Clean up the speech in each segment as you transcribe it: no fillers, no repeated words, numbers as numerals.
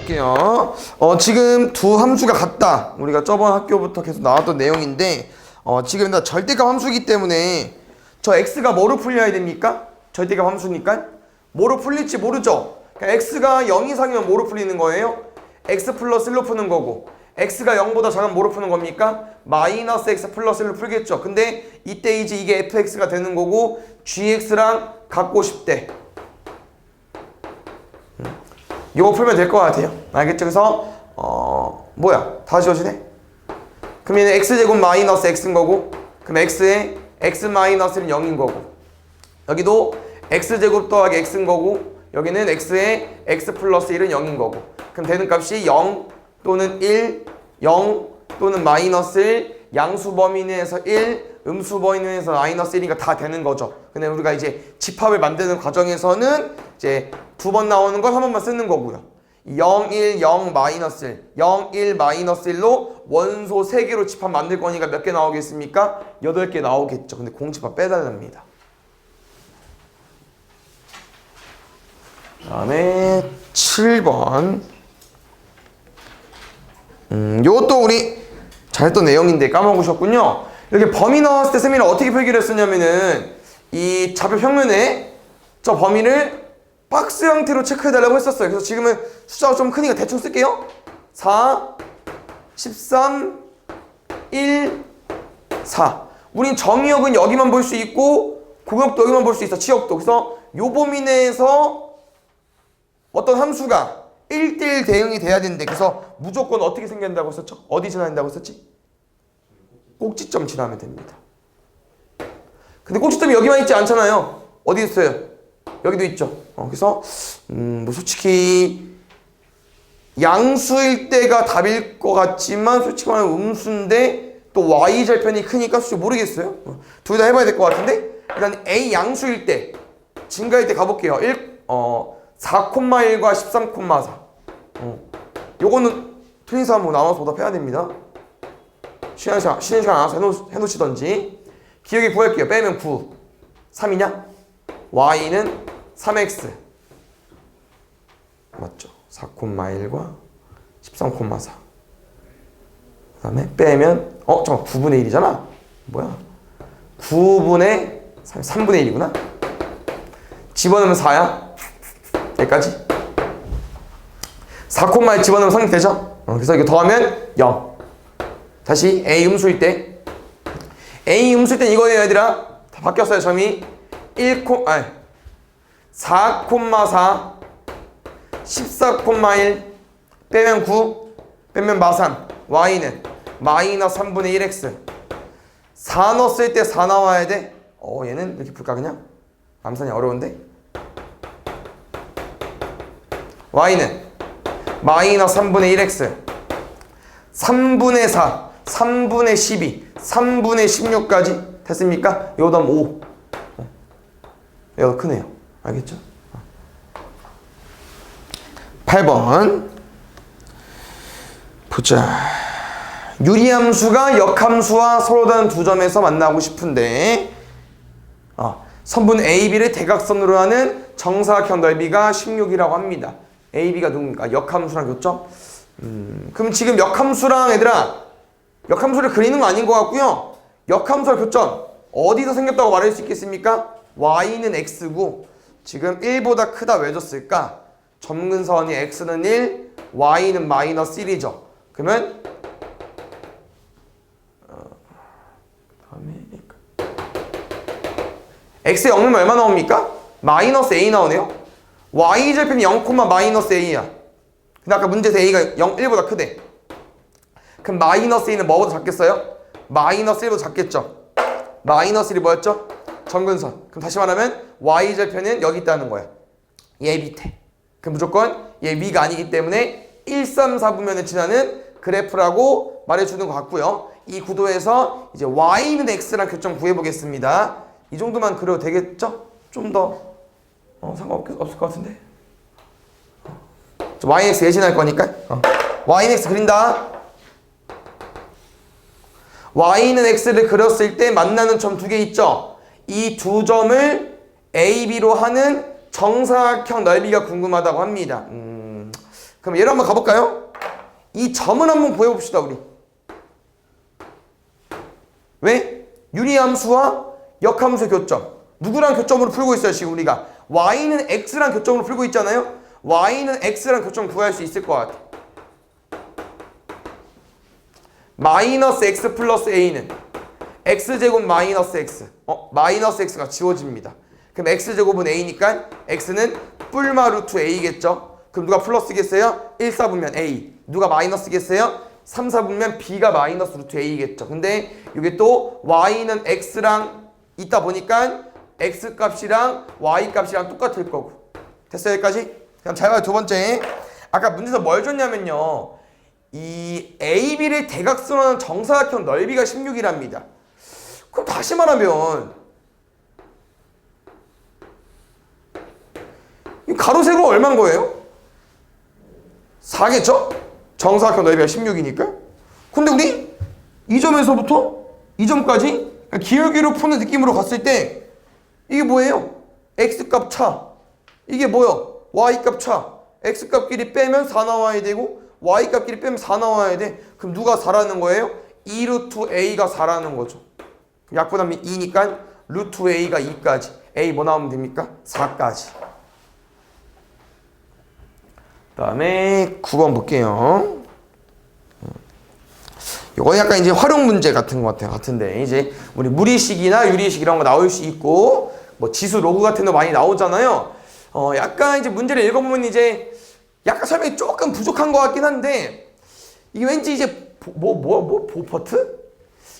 볼게요. 지금 두 함수가 같다. 우리가 저번 학교부터 계속 나왔던 내용인데 지금 다 절대값 함수이기 때문에 저 x가 뭐로 풀려야 됩니까? 절대값 함수니까 뭐로 풀릴지 모르죠. 그러니까 x가 0 이상이면 뭐로 풀리는 거예요? x 플러스 1로 푸는 거고 x가 0보다 작으면 뭐로 푸는 겁니까? 마이너스 x 플러스 1로 풀겠죠. 근데 이때 이제 이게 fx가 되는 거고 gx랑 갖고 싶대. 이거 풀면 될 것 같아요. 알겠죠? 그래서 뭐야? 다 지워지네? 그럼 얘는 x제곱 마이너스 x인 거고 그럼 x에 x 마이너스는 0인 거고 여기도 x제곱 더하기 x인 거고 여기는 x에 x 플러스 1은 0인 거고 그럼 되는 값이 0 또는 1, 0 또는 마이너스 1, 양수 범위 내에서 1, 음수 범위 내에서 마이너스 1이니까 다 되는 거죠. 근데 우리가 이제 집합을 만드는 과정에서는 이제 두 번 나오는 걸 한 번만 쓰는 거고요. 0, 1, 0, 마이너스 1, 0, 1, 마이너스 1로 원소 3개로 집합 만들 거니까 몇 개 나오겠습니까? 8개 나오겠죠. 근데 공집합 빼달랍니다. 그 다음에 7번 요것도 우리 잘했던 내용인데 까먹으셨군요. 이렇게 범위 나왔을 때 쌤이는 어떻게 표기를 했었냐면은 이 좌표 평면에 저 범위를 박스 형태로 체크해달라고 했었어요. 그래서 지금은 숫자가 좀 크니까 대충 쓸게요. 4, 13, 1, 4. 우린 정의역은 여기만 볼 수 있고 공역도 여기만 볼 수 있어. 치역도. 그래서 요 범위 내에서 어떤 함수가 1대1 대응이 돼야 되는데 그래서 무조건 어떻게 생긴다고 했었죠? 어디 지나야 된다고 했었지? 꼭지점 지나면 됩니다. 근데 꼭지점이 여기만 있지 않잖아요. 어디 있어요? 여기도 있죠. 그래서 뭐 솔직히 양수일 때가 답일 것 같지만 솔직히 말하면 음수인데 또 y절편이 크니까 솔직히 모르겠어요. 둘 다 해봐야 될 것 같은데 일단 a 양수일 때 증가일 때 가볼게요. 4,1과 13,4 요거는 틀린 사람 뭐 나눠서 오답해야 됩니다. 쉬는 시간 알아서 해놓으시던지. 기억이 구할게요. 빼면 9 3이냐? y는 3x 맞죠? 4,1과 13,4 그 다음에 빼면 잠깐 9분의 1이잖아? 뭐야? 9분의 3분의 1이구나? 집어넣으면 4야? 여기까지 4,1 집어넣으면 3 되죠? 그래서 이거 더하면 0 다시 a 음수일 때 a 음수일 때 이거예요 얘들아. 다 바뀌었어요. 점이 4,4 14,1 빼면 9 빼면 마산 y는 마이너스 3분의 1x 4 넣었을 때 4 나와야 돼. 얘는 이렇게 풀까 그냥? 암산이 어려운데 y는 마이너스 3분의 1x 3분의 4 3분의 12 3분의 16까지 됐습니까? 요 다음 5 얘가 크네요. 알겠죠? 8번 보자. 유리함수가 역함수와 서로 다른 두 점에서 만나고 싶은데 선분 AB를 대각선으로 하는 정사각형 넓이가 16이라고 합니다. AB가 누굽니까? 역함수랑 교점? 그럼 지금 역함수랑 얘들아 역함수를 그리는 거 아닌 것 같고요. 역함수와 교점 어디서 생겼다고 말할 수 있겠습니까? y는 x고 지금 1보다 크다 왜 줬을까? 점근선이 x는 1, y는 마이너스 1이죠. 그러면 x의 0은 얼마 나옵니까? 마이너스 a 나오네요. y절편이 0, 마이너스 a야. 근데 아까 문제에서 a가 1보다 크대. 그럼 마이너스 a는 뭐보다 작겠어요? 마이너스 1보다 작겠죠. 마이너스 1이 뭐였죠? 점근선. 그럼 다시 말하면 y절편은 여기 있다는 거야. 얘 밑에. 그럼 무조건 얘 위가 아니기 때문에 1, 3, 4분면을 지나는 그래프라고 말해주는 것 같고요. 이 구도에서 이제 y는 x랑 교점 구해보겠습니다. 이 정도만 그려도 되겠죠? 좀 더 상관없을 것 같은데. y는 x 예진할 거니까 y는 x 그린다. y는 x를 그렸을 때 만나는 점 두 개 있죠? 이 두 점을 a, b로 하는 정사각형 넓이가 궁금하다고 합니다. 그럼 얘를 한번 가볼까요? 이 점을 한번 구해봅시다 우리. 왜? 유리함수와 역함수의 교점. 누구랑 교점으로 풀고 있어요 지금 우리가? y는 x랑 교점으로 풀고 있잖아요. y는 x랑 교점 구할 수 있을 것 같아. 마이너스 x 플러스 a는 x제곱 마이너스 x. 마이너스 x가 지워집니다. 그럼 x제곱은 a니까 x는 뿔마 루트 a겠죠. 그럼 누가 플러스겠어요? 1, 4분면 a. 누가 마이너스겠어요? 3, 4분면 b가 마이너스 루트 a겠죠. 근데 이게 또 y는 x랑 있다 보니까 x 값이랑 y 값이랑 똑같을 거고. 됐어요 여기까지? 그럼 잘 봐요. 두 번째. 아까 문제에서 뭘 줬냐면요. 이 AB를 대각선으로 하는 정사각형 넓이가 16이랍니다. 그럼 다시 말하면 이 가로 세로 얼마인 거예요? 4겠죠? 정사각형 넓이가 16이니까. 근데 우리 이 점에서부터 이 점까지 기울기로 푸는 느낌으로 갔을 때 이게 뭐예요? x값 차. 이게 뭐요? y값 차. x값끼리 빼면 4 나와야 되고 y값끼리 빼면 4 나와야 돼. 그럼 누가 4라는 거예요? 2루트 a가 4라는 거죠. 약분하면 2니까 루트 a가 2까지. a 뭐 나오면 됩니까? 4까지. 그 다음에 9번 볼게요. 이건 약간 이제 활용 문제 같은 것 같은데 이제 우리 무리식이나 유리식 이런 거 나올 수 있고 뭐 지수 로그 같은 거 많이 나오잖아요. 약간 이제 문제를 읽어보면 이제 약간 설명이 조금 부족한 것 같긴 한데 이게 왠지 이제 보퍼트?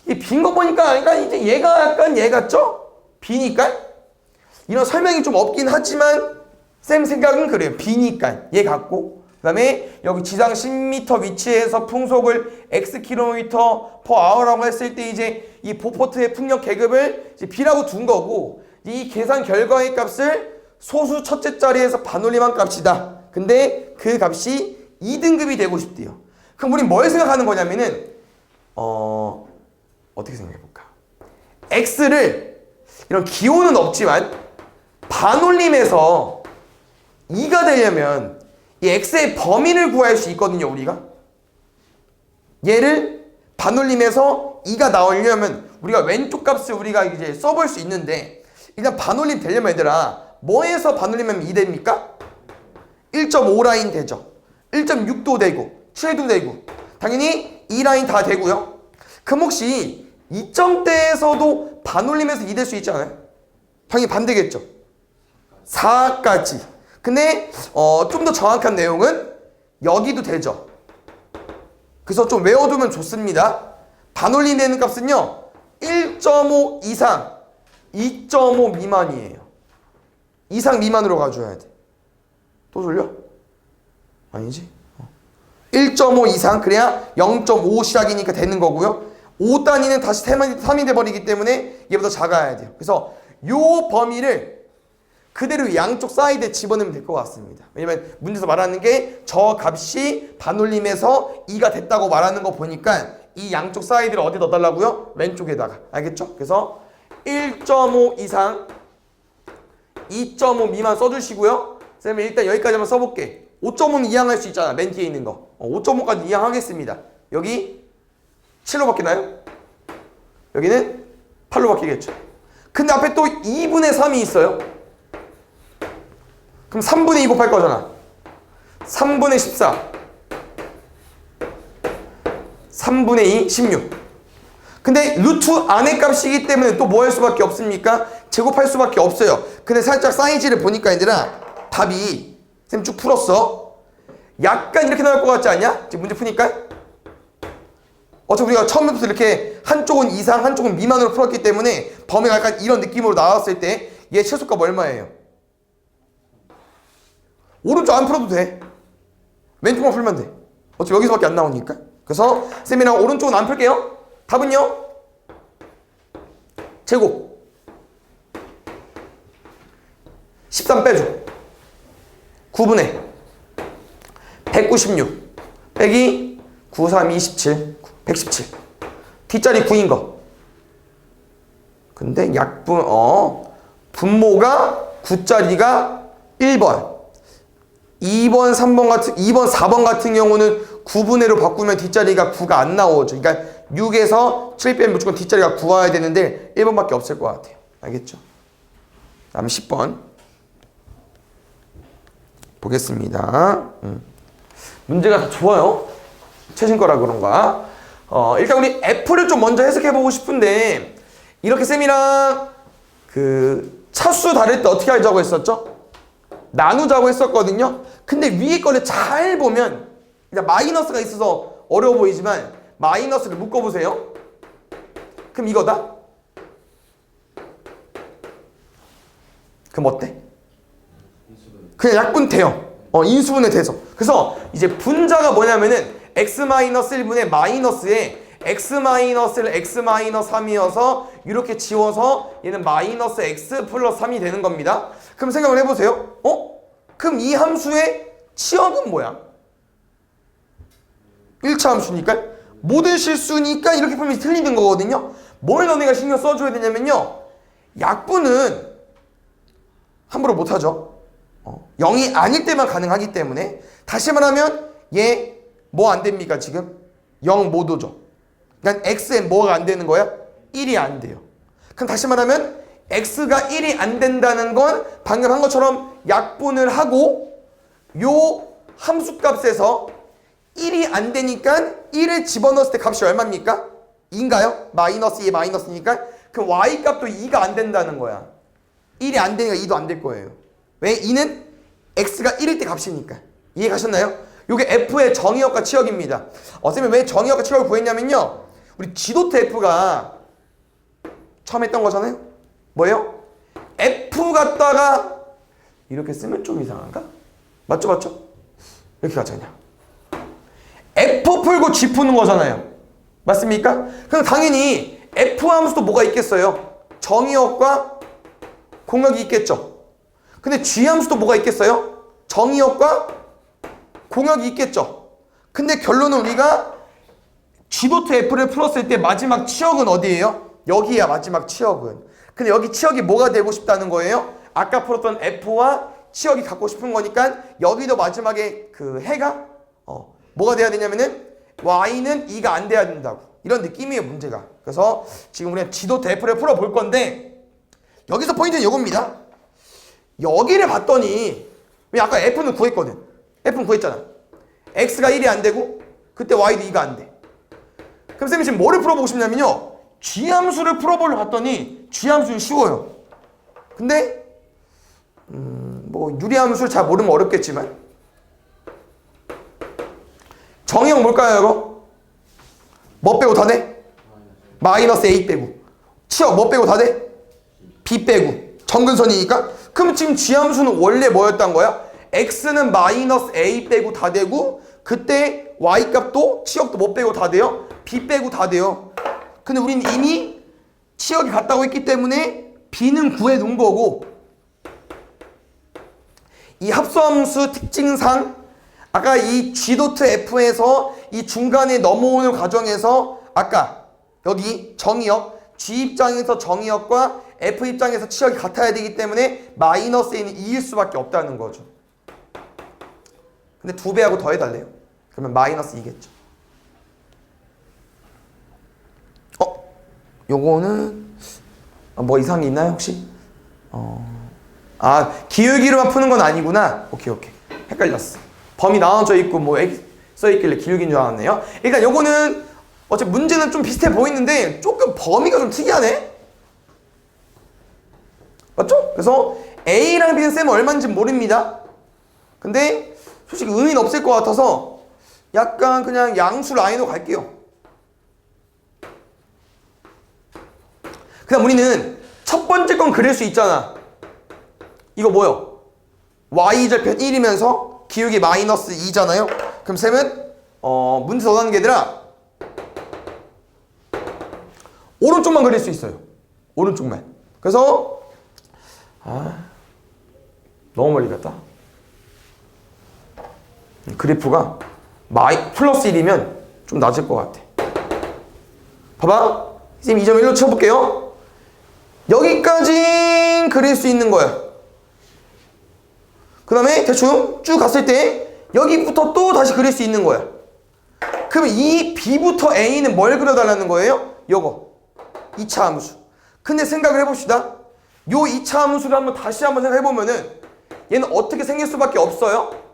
이 빈 거 보니까 그러니까 이제 얘가 약간 얘 같죠? 비니까 이런 설명이 좀 없긴 하지만 쌤 생각은 그래요. 비니까 얘 같고 그 다음에 여기 지상 10m 위치에서 풍속을 x km/h라고 했을 때 이제 이 보퍼트의 풍력 계급을 이제 b라고 둔 거고 이 계산 결과의 값을 소수 첫째 자리에서 반올림한 값이다. 근데 그 값이 2등급이 되고 싶대요. 그럼 우린 뭘 생각하는 거냐면은 어떻게 생각해볼까? x를 이런 기호는 없지만 반올림해서 2가 되려면 이 x의 범위를 구할 수 있거든요 우리가. 얘를 반올림해서 2가 나오려면 우리가 왼쪽 값을 우리가 이제 써볼 수 있는데 일단 반올림 되려면 얘들아 뭐에서 반올림하면 2 됩니까? 1.5 라인 되죠. 1.6도 되고 7도 되고 당연히 2 라인 다 되고요. 그럼 혹시 2점대에서도 반올림해서 2 될 수 있지 않아요? 당연히 반대겠죠. 4까지. 근데 좀 더 정확한 내용은 여기도 되죠. 그래서 좀 외워두면 좋습니다. 반올림 되는 값은요 1.5 이상 2.5 미만이에요. 이상 미만으로 가줘야 돼. 또 졸려? 아니지? 1.5 이상 그래야 0.5 시작이니까 되는 거고요. 5단위는 다시 3이 돼버리기 때문에 얘보다 작아야 돼요. 그래서 요 범위를 그대로 양쪽 사이드에 집어넣으면 될 것 같습니다. 왜냐면 문제에서 말하는 게 저 값이 반올림해서 2가 됐다고 말하는 거 보니까 이 양쪽 사이드를 어디 넣어달라고요? 왼쪽에다가. 알겠죠? 그래서 1.5 이상 2.5 미만 써주시고요. 쌤이 일단 여기까지만 써볼게. 5.5는 이항할 수 있잖아. 맨 뒤에 있는 거. 5.5까지 이항하겠습니다. 여기 7로 바뀌나요? 여기는 8로 바뀌겠죠. 근데 앞에 또 2분의 3이 있어요. 그럼 3분의 2 곱할 거잖아. 3분의 14 3분의 2 16. 근데 루트 안의 값이기 때문에 또 뭐 할 수밖에 없습니까? 제곱할 수밖에 없어요. 근데 살짝 사이즈를 보니까 얘들아 답이 쌤 쭉 풀었어. 약간 이렇게 나올 것 같지 않냐? 지금 문제 푸니까 어차피 우리가 처음부터 이렇게 한쪽은 이상 한쪽은 미만으로 풀었기 때문에 범위가 약간 이런 느낌으로 나왔을 때 얘 최소값 얼마예요? 오른쪽 안 풀어도 돼. 왼쪽만 풀면 돼. 어차피 여기서밖에 안 나오니까. 그래서 쌤이랑 오른쪽은 안 풀게요. 답은요? 제곱 13 빼줘. 9분의 196 빼기 9, 3, 27 117. 뒷자리 9인 거. 근데 분모가 9자리가 1번 2번, 4번 같은 경우는 9분의로 바꾸면 뒷자리가 9가 안 나오죠. 그러니까 6에서 7 빼면 무조건 뒷자리가 9 와야 되는데 1번밖에 없을 것 같아요. 알겠죠? 다음 10번 보겠습니다. 문제가 다 좋아요. 최신 거라 그런가? 일단 우리 F를 좀 먼저 해석해보고 싶은데 이렇게 쌤이랑 그 차수 다를 때 어떻게 하자고 했었죠? 나누자고 했었거든요. 근데 위에 거를 잘 보면 일단 마이너스가 있어서 어려워 보이지만 마이너스를 묶어보세요. 그럼 이거다? 그럼 어때? 그냥 약분 돼요. 인수분해 돼서. 그래서 이제 분자가 뭐냐면은 x-1분의 마이너스에 x-1을 x-3이어서 이렇게 지워서 얘는 마이너스 x 플러스 3이 되는 겁니다. 그럼 생각을 해보세요. 그럼 이 함수의 치역은 뭐야? 1차 함수니까 모든 실수니까 이렇게 풀면 틀리는 거거든요. 뭘 너네가 신경 써줘야 되냐면요. 약분은 함부로 못하죠. 0이 아닐 때만 가능하기 때문에 다시 말하면 얘 뭐 안 됩니까 지금? 0 못 오죠. 그러니까 x에 뭐가 안 되는 거야? 1이 안 돼요. 그럼 다시 말하면 x가 1이 안 된다는 건 방금 한 것처럼 약분을 하고 요 함수값에서 1이 안 되니까 1을 집어넣었을 때 값이 얼마입니까? 2인가요? 마이너스 2에 마이너스니까 그럼 y값도 2가 안 된다는 거야. 1이 안 되니까 2도 안 될 거예요. 왜? 2는 x가 1일 때 값이니까. 이해 가셨나요? 요게 f의 정의역과 치역입니다. 쌤이 왜 정의역과 치역을 구했냐면요. 우리 지도트 f가 처음 했던 거잖아요. 뭐예요? f 갖다가 이렇게 쓰면 좀 이상한가? 맞죠? 이렇게 가잖냐. f 풀고 g 푸는 거잖아요. 맞습니까? 그럼 당연히 f 함수도 뭐가 있겠어요? 정의역과 공역이 있겠죠. 근데 g 함수도 뭐가 있겠어요? 정의역과 공역이 있겠죠. 근데 결론은 우리가 g도 f를 풀었을 때 마지막 치역은 어디예요? 여기야 마지막 치역은. 근데 여기 치역이 뭐가 되고 싶다는 거예요? 아까 풀었던 f와 치역이 갖고 싶은 거니까 여기도 마지막에 그 해가 뭐가 돼야 되냐면은 y는 2가 안 돼야 된다고. 이런 느낌이에요 문제가. 그래서 지금 우리는 g도 f를 풀어볼 건데 여기서 포인트는 이겁니다. 여기를 봤더니 왜 아까 f는 구했거든. f는 구했잖아. x가 1이 안 되고 그때 y도 2가 안 돼. 그럼 쌤이 지금 뭐를 풀어보고 싶냐면요. g함수를 풀어보려 봤더니 g함수는 쉬워요. 근데 뭐 유리함수를 잘 모르면 어렵겠지만 정의형 뭘까요 이거? 뭐 빼고 다 돼? 마이너스 a 빼고. 치역 뭐 빼고 다 돼? b 빼고. 정근선이니까. 그럼 지금 g함수는 원래 뭐였단 거야? x는 마이너스 a 빼고 다 되고 그때 y값도 치역도 뭐 빼고 다 돼요? b 빼고 다 돼요. 근데 우리는 이미 치역이 같다고 했기 때문에 b는 구해 놓은 거고 이 합수함수 특징상 아까 이 g.f에서 이 중간에 넘어오는 과정에서 아까 여기 정의역 g 입장에서 정의역과 f 입장에서 치역이 같아야 되기 때문에 마이너스 a는 2일 수밖에 없다는 거죠. 근데 2배하고 더해달래요. 그러면 마이너스 2겠죠. 요거는 뭐 이상이 있나요 혹시? 기울기로만 푸는 건 아니구나. 오케이. 헷갈렸어. 범위 나눠져 있고 뭐 써있길래 기울기인 줄 알았네요. 일단 요거는 어차피 문제는 좀 비슷해 보이는데 조금 범위가 좀 특이하네? 맞죠? 그래서 A랑 B는 쌤은 얼마인지 모릅니다. 근데 솔직히 의미는 없을 것 같아서 약간 그냥 양수 라인으로 갈게요. 그냥 우리는 첫 번째 건 그릴 수 있잖아. 이거 뭐요? y절편 1이면서 기울기 마이너스 2잖아요. 그럼 쌤은 문제 더 나는 게 아니라 오른쪽만 그릴 수 있어요. 오른쪽만. 그래서 너무 멀리 갔다. 그래프가 플러스 1이면 좀 낮을 것 같아. 봐봐. 쌤 2.1로 쳐볼게요. 여기까지 그릴 수 있는 거야. 그 다음에 대충 쭉 갔을 때 여기부터 또 다시 그릴 수 있는 거야. 그럼 이 B부터 A는 뭘 그려달라는 거예요? 요거 2차 함수. 근데 생각을 해봅시다. 요 2차 함수를 다시 한번 생각해보면은 얘는 어떻게 생길 수밖에 없어요?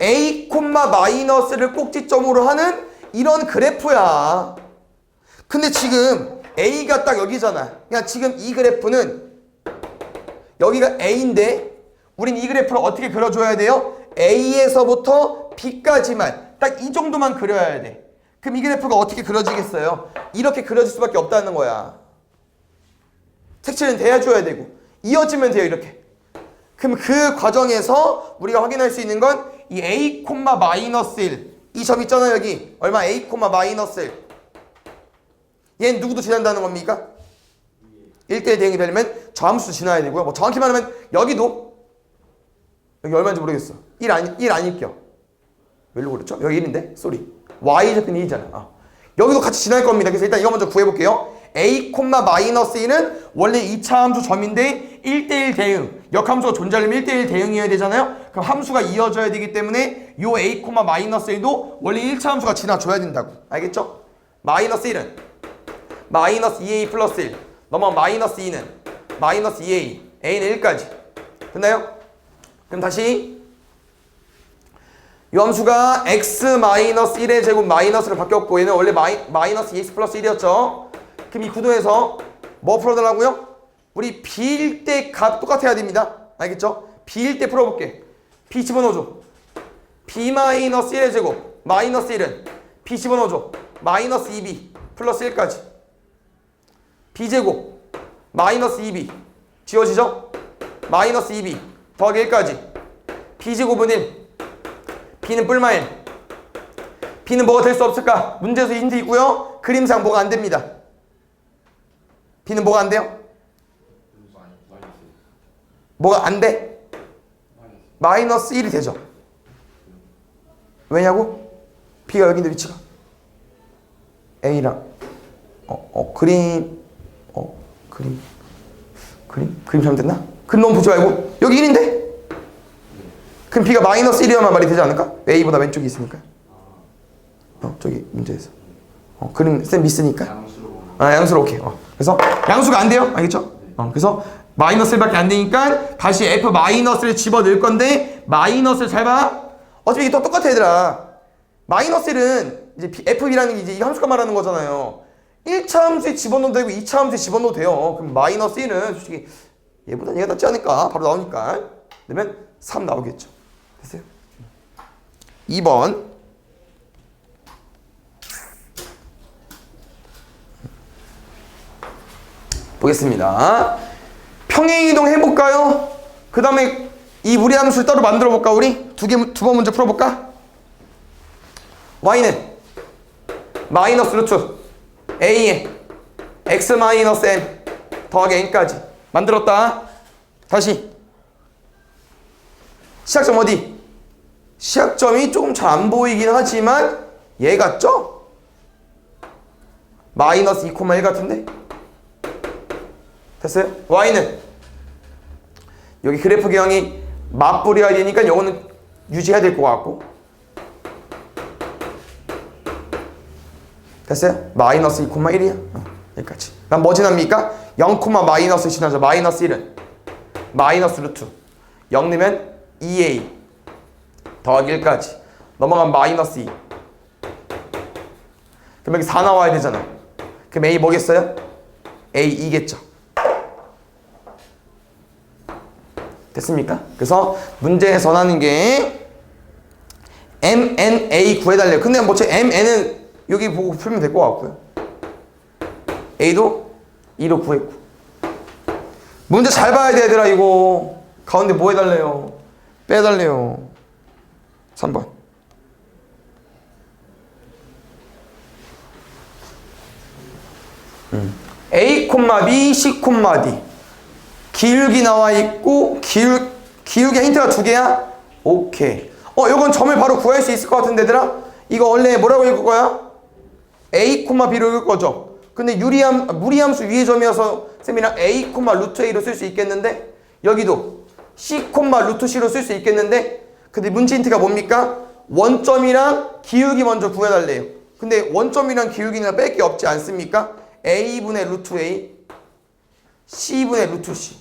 A, 마이너스를 꼭지점으로 하는 이런 그래프야. 근데 지금 A가 딱 여기잖아. 그냥 지금 이 그래프는 여기가 A인데 우린 이 그래프를 어떻게 그려줘야 돼요? A에서부터 B까지만 딱 이 정도만 그려야 돼. 그럼 이 그래프가 어떻게 그려지겠어요? 이렇게 그려질 수밖에 없다는 거야. 색칠은 돼줘야 되고 이어지면 돼요. 이렇게. 그럼 그 과정에서 우리가 확인할 수 있는 건 이 A, 마이너스 1 이 점 있잖아요. 여기 얼마? A, 마이너스 1 얘는 누구도 지난다는 겁니까? 1대1 대응이 되려면 저 함수도 지나야 되고요. 뭐 정확히 말하면 여기도 여기 얼마인지 모르겠어. 1 아닐게요. 왜로 그랬죠? 여기 1인데? 쏘리. y좌표는 2잖아. 여기도 같이 지날 겁니다. 그래서 일단 이거 먼저 구해볼게요. A, 마이너스 1은 원래 2차 함수 점인데 1대1 대응. 역함수가 존재하려면 1대1 대응이어야 되잖아요. 그럼 함수가 이어져야 되기 때문에 요 A, 마이너스 1도 원래 1차 함수가 지나줘야 된다고. 알겠죠? 마이너스 1은 마이너스 2A 플러스 1 넘어가 마이너스 2는 마이너스 2A A는 1까지 됐나요? 그럼 다시 이 함수가 x 마이너스 1의 제곱 마이너스로 바뀌었고 얘는 원래 마이너스 2x 플러스 1이었죠. 그럼 이 구도에서 뭐 풀어달라고요? 우리 b일 때 값 똑같아야 됩니다. 알겠죠? b일 때 풀어볼게. b 집어넣어줘. b 마이너스 1의 제곱 마이너스 1은 b 집어넣어줘. 마이너스 2b 플러스 1까지 b제곱 마이너스 2b 지워지죠? 마이너스 2b 더하기 1까지 b제곱은 1 b는 뿔마 1 b는 뭐가 될 수 없을까? 문제에서 힌트 있고요. 그림상 뭐가 안 됩니다. b는 뭐가 안 돼요? 뭐가 안 돼? 마이너스 1이 되죠. 왜냐고? b가 여기인데 위치가 a랑 그림 잘못됐나? 그림 너무 보지 말고 여기 1인데? 그럼 b가 마이너스 1이어야만 말이 되지 않을까? a보다 왼쪽이 있으니까. 저기 문제에서 그림 쌤 미스니까. 양수로 오케이. 그래서 양수가 안 돼요. 알겠죠? 그래서 마이너스 1밖에 안 되니까 다시 f 마이너스를 집어넣을 건데 마이너스를 잘 봐. 어차피 이게 또 똑같아 얘들아. 마이너스 1은 이제 fb라는 게 이제 이 함수가 말하는 거잖아요. 1차 함수에 집어넣어도 되고 2차 함수에 집어넣어도 돼요. 그럼 마이너스 1은 솔직히 얘보다 얘가 낫지 않을까? 바로 나오니까. 그러면 3 나오겠죠. 됐어요? 2번 보겠습니다. 평행이동 해볼까요? 그 다음에 이 무리함수를 따로 만들어 볼까? 우리 두 번 문제 풀어볼까? y는 마이너스 루트 a에 x 마이너스 m 더하기 n까지 만들었다. 다시 시작점 어디? 시작점이 조금 잘 안 보이긴 하지만 얘 같죠? 마이너스 2,1 같은데? 됐어요? y는 여기 그래프 기형이 맞불이어야 되니까 이거는 유지해야 될 것 같고 됐어요? 마이너스 2,1이야 여기까지. 그럼 뭐 지납니까? 0, 마이너스 지나죠. 마이너스 1은 마이너스 루트 0 넣으면 2a 더하기 1까지 넘어가면 마이너스 2. 그럼 여기 4 나와야 되잖아. 그럼 a 뭐겠어요? a 2겠죠. 됐습니까? 그래서 문제에서 나는 게 MNA 구해달래요. 근데 뭐 제 MN은 여기 보고 풀면 될 것 같고요. A도 2로 구했고. 문제 잘 봐야 돼 얘들아. 이거 가운데 뭐 해달래요? 빼달래요. 3번 A, B, C, D 기울기 나와 있고 기울기 힌트가 2개야? 오케이. 요건 점을 바로 구할 수 있을 것 같은데 얘들아? 이거 원래 뭐라고 읽을 거야? A, B로 읽을 거죠. 근데 무리함수 위의 점이어서 쌤이랑 A, 루트 A로 쓸 수 있겠는데 여기도 C, 루트 C로 쓸 수 있겠는데 근데 문제 힌트가 뭡니까? 원점이랑 기울기 먼저 구해달래요. 근데 원점이랑 기울기는 뺄 게 없지 않습니까? A분의 루트 A C분의 루트 C.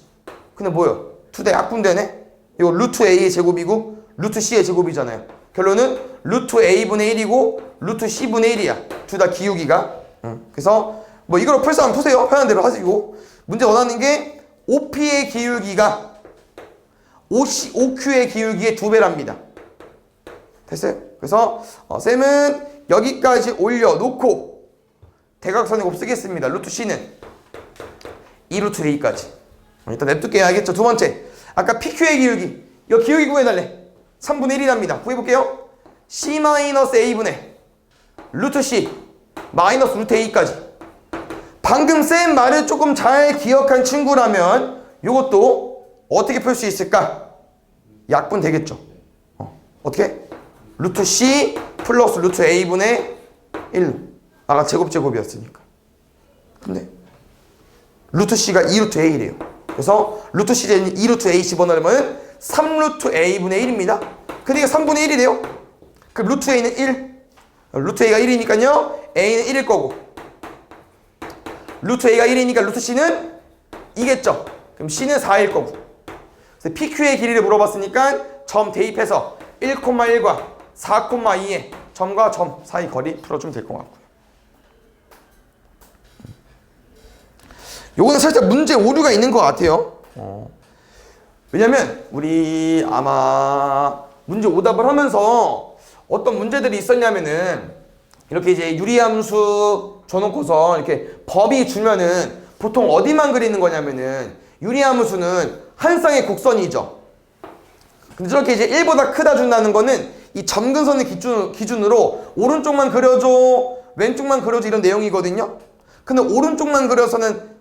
근데 뭐요? 두 대 약분되네? 이거 루트 A의 제곱이고 루트 C의 제곱이잖아요. 결론은 루트 A분의 1이고 루트 C분의 1이야. 둘 다 기울기가. 그래서 뭐 이걸 풀 사람 푸세요. 편한 대로 하시고. 문제 원하는 게 OP의 기울기가 OQ의 기울기의 2배랍니다. 됐어요? 그래서 쌤은 여기까지 올려놓고 대각선의 곱 쓰겠습니다. 루트 C는 2루트 A까지. 일단 냅둘게요. 알겠죠? 두 번째. 아까 PQ의 기울기. 이거 기울기 구해달래. 3분의 1이랍니다. 구해볼게요. C-A분의 루트 C 마이너스 루트 A까지. 방금 쌤 말을 조금 잘 기억한 친구라면 이것도 어떻게 풀 수 있을까? 약분 되겠죠. 어떻게? 루트 C 플러스 루트 A분의 1. 아까 제곱이었으니까. 근데 루트 C가 2루트 A래요. 그래서 루트 C는 2루트 A 집어넣으면 3루트 A분의 1입니다. 근데 이게 3분의 1이래요. 그럼 루트 A는 1. 루트 A가 1이니까요. A는 1일 거고. 루트 A가 1이니까 루트 C는 2겠죠. 그럼 C는 4일 거고. 그래서 PQ의 길이를 물어봤으니까 점 대입해서 1,1과 4,2의 점과 점 사이 거리 풀어주면 될 것 같고요. 요거는 살짝 문제 오류가 있는 것 같아요. 왜냐면 우리 아마 문제 오답을 하면서 어떤 문제들이 있었냐면은 이렇게 이제 유리함수 줘놓고서 이렇게 범위 주면은 보통 어디만 그리는 거냐면은 유리함수는 한 쌍의 곡선이죠. 근데 저렇게 이제 1보다 크다 준다는 거는 이 점근선을 기준으로 오른쪽만 그려줘 왼쪽만 그려줘 이런 내용이거든요. 근데 오른쪽만 그려서는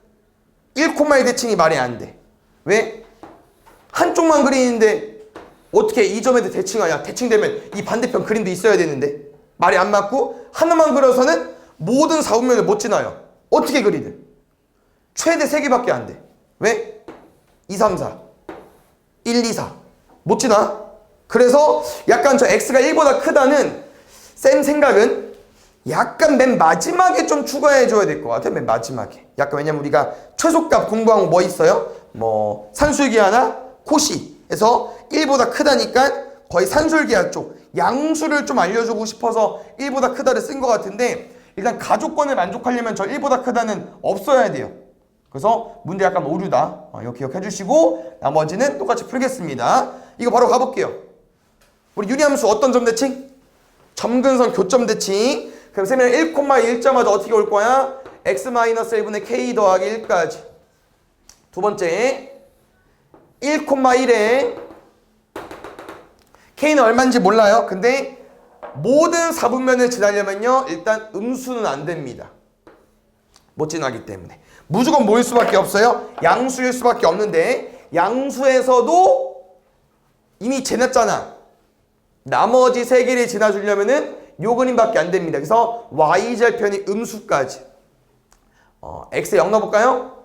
1,1 대칭이 말이 안 돼. 왜? 한쪽만 그리는데 어떻게 이 점에도 대칭하냐? 대칭되면 이 반대편 그림도 있어야 되는데 말이 안 맞고 하나만 그려서는 모든 4분면을 못 지나요. 어떻게 그리든 최대 3개밖에 안 돼. 왜? 2, 3, 4 1, 2, 4 못 지나? 그래서 약간 저 x가 1보다 크다는 쌤 생각은 약간 맨 마지막에 좀 추가해 줘야 될 것 같아요. 맨 마지막에. 약간 왜냐면 우리가 최소값 공부한 거 뭐 있어요? 뭐 산술기하나 코시에서 1보다 크다니까 거의 산술기하 쪽 양수를 좀 알려주고 싶어서 1보다 크다를 쓴 것 같은데 일단 가족권을 만족하려면 저 1보다 크다는 없어야 돼요. 그래서 문제 약간 오류다. 이거 기억해 주시고 나머지는 똑같이 풀겠습니다. 이거 바로 가볼게요. 우리 유리함수 어떤 점 대칭? 점근선 교점 대칭. 그럼 쌤은 1,1자마자 어떻게 올 거야? x-1분의 k 더하기 1까지. 두 번째 1,1에 k는 얼마인지 몰라요. 근데 모든 4분면을 지나려면요 일단 음수는 안 됩니다. 못 지나기 때문에 무조건 뭐일 수밖에 없어요? 양수일 수밖에 없는데 양수에서도 이미 지났잖아. 나머지 3개를 지나주려면은 요 그림밖에 안 됩니다. 그래서 y절편이 음수까지. x에 0 넣어볼까요?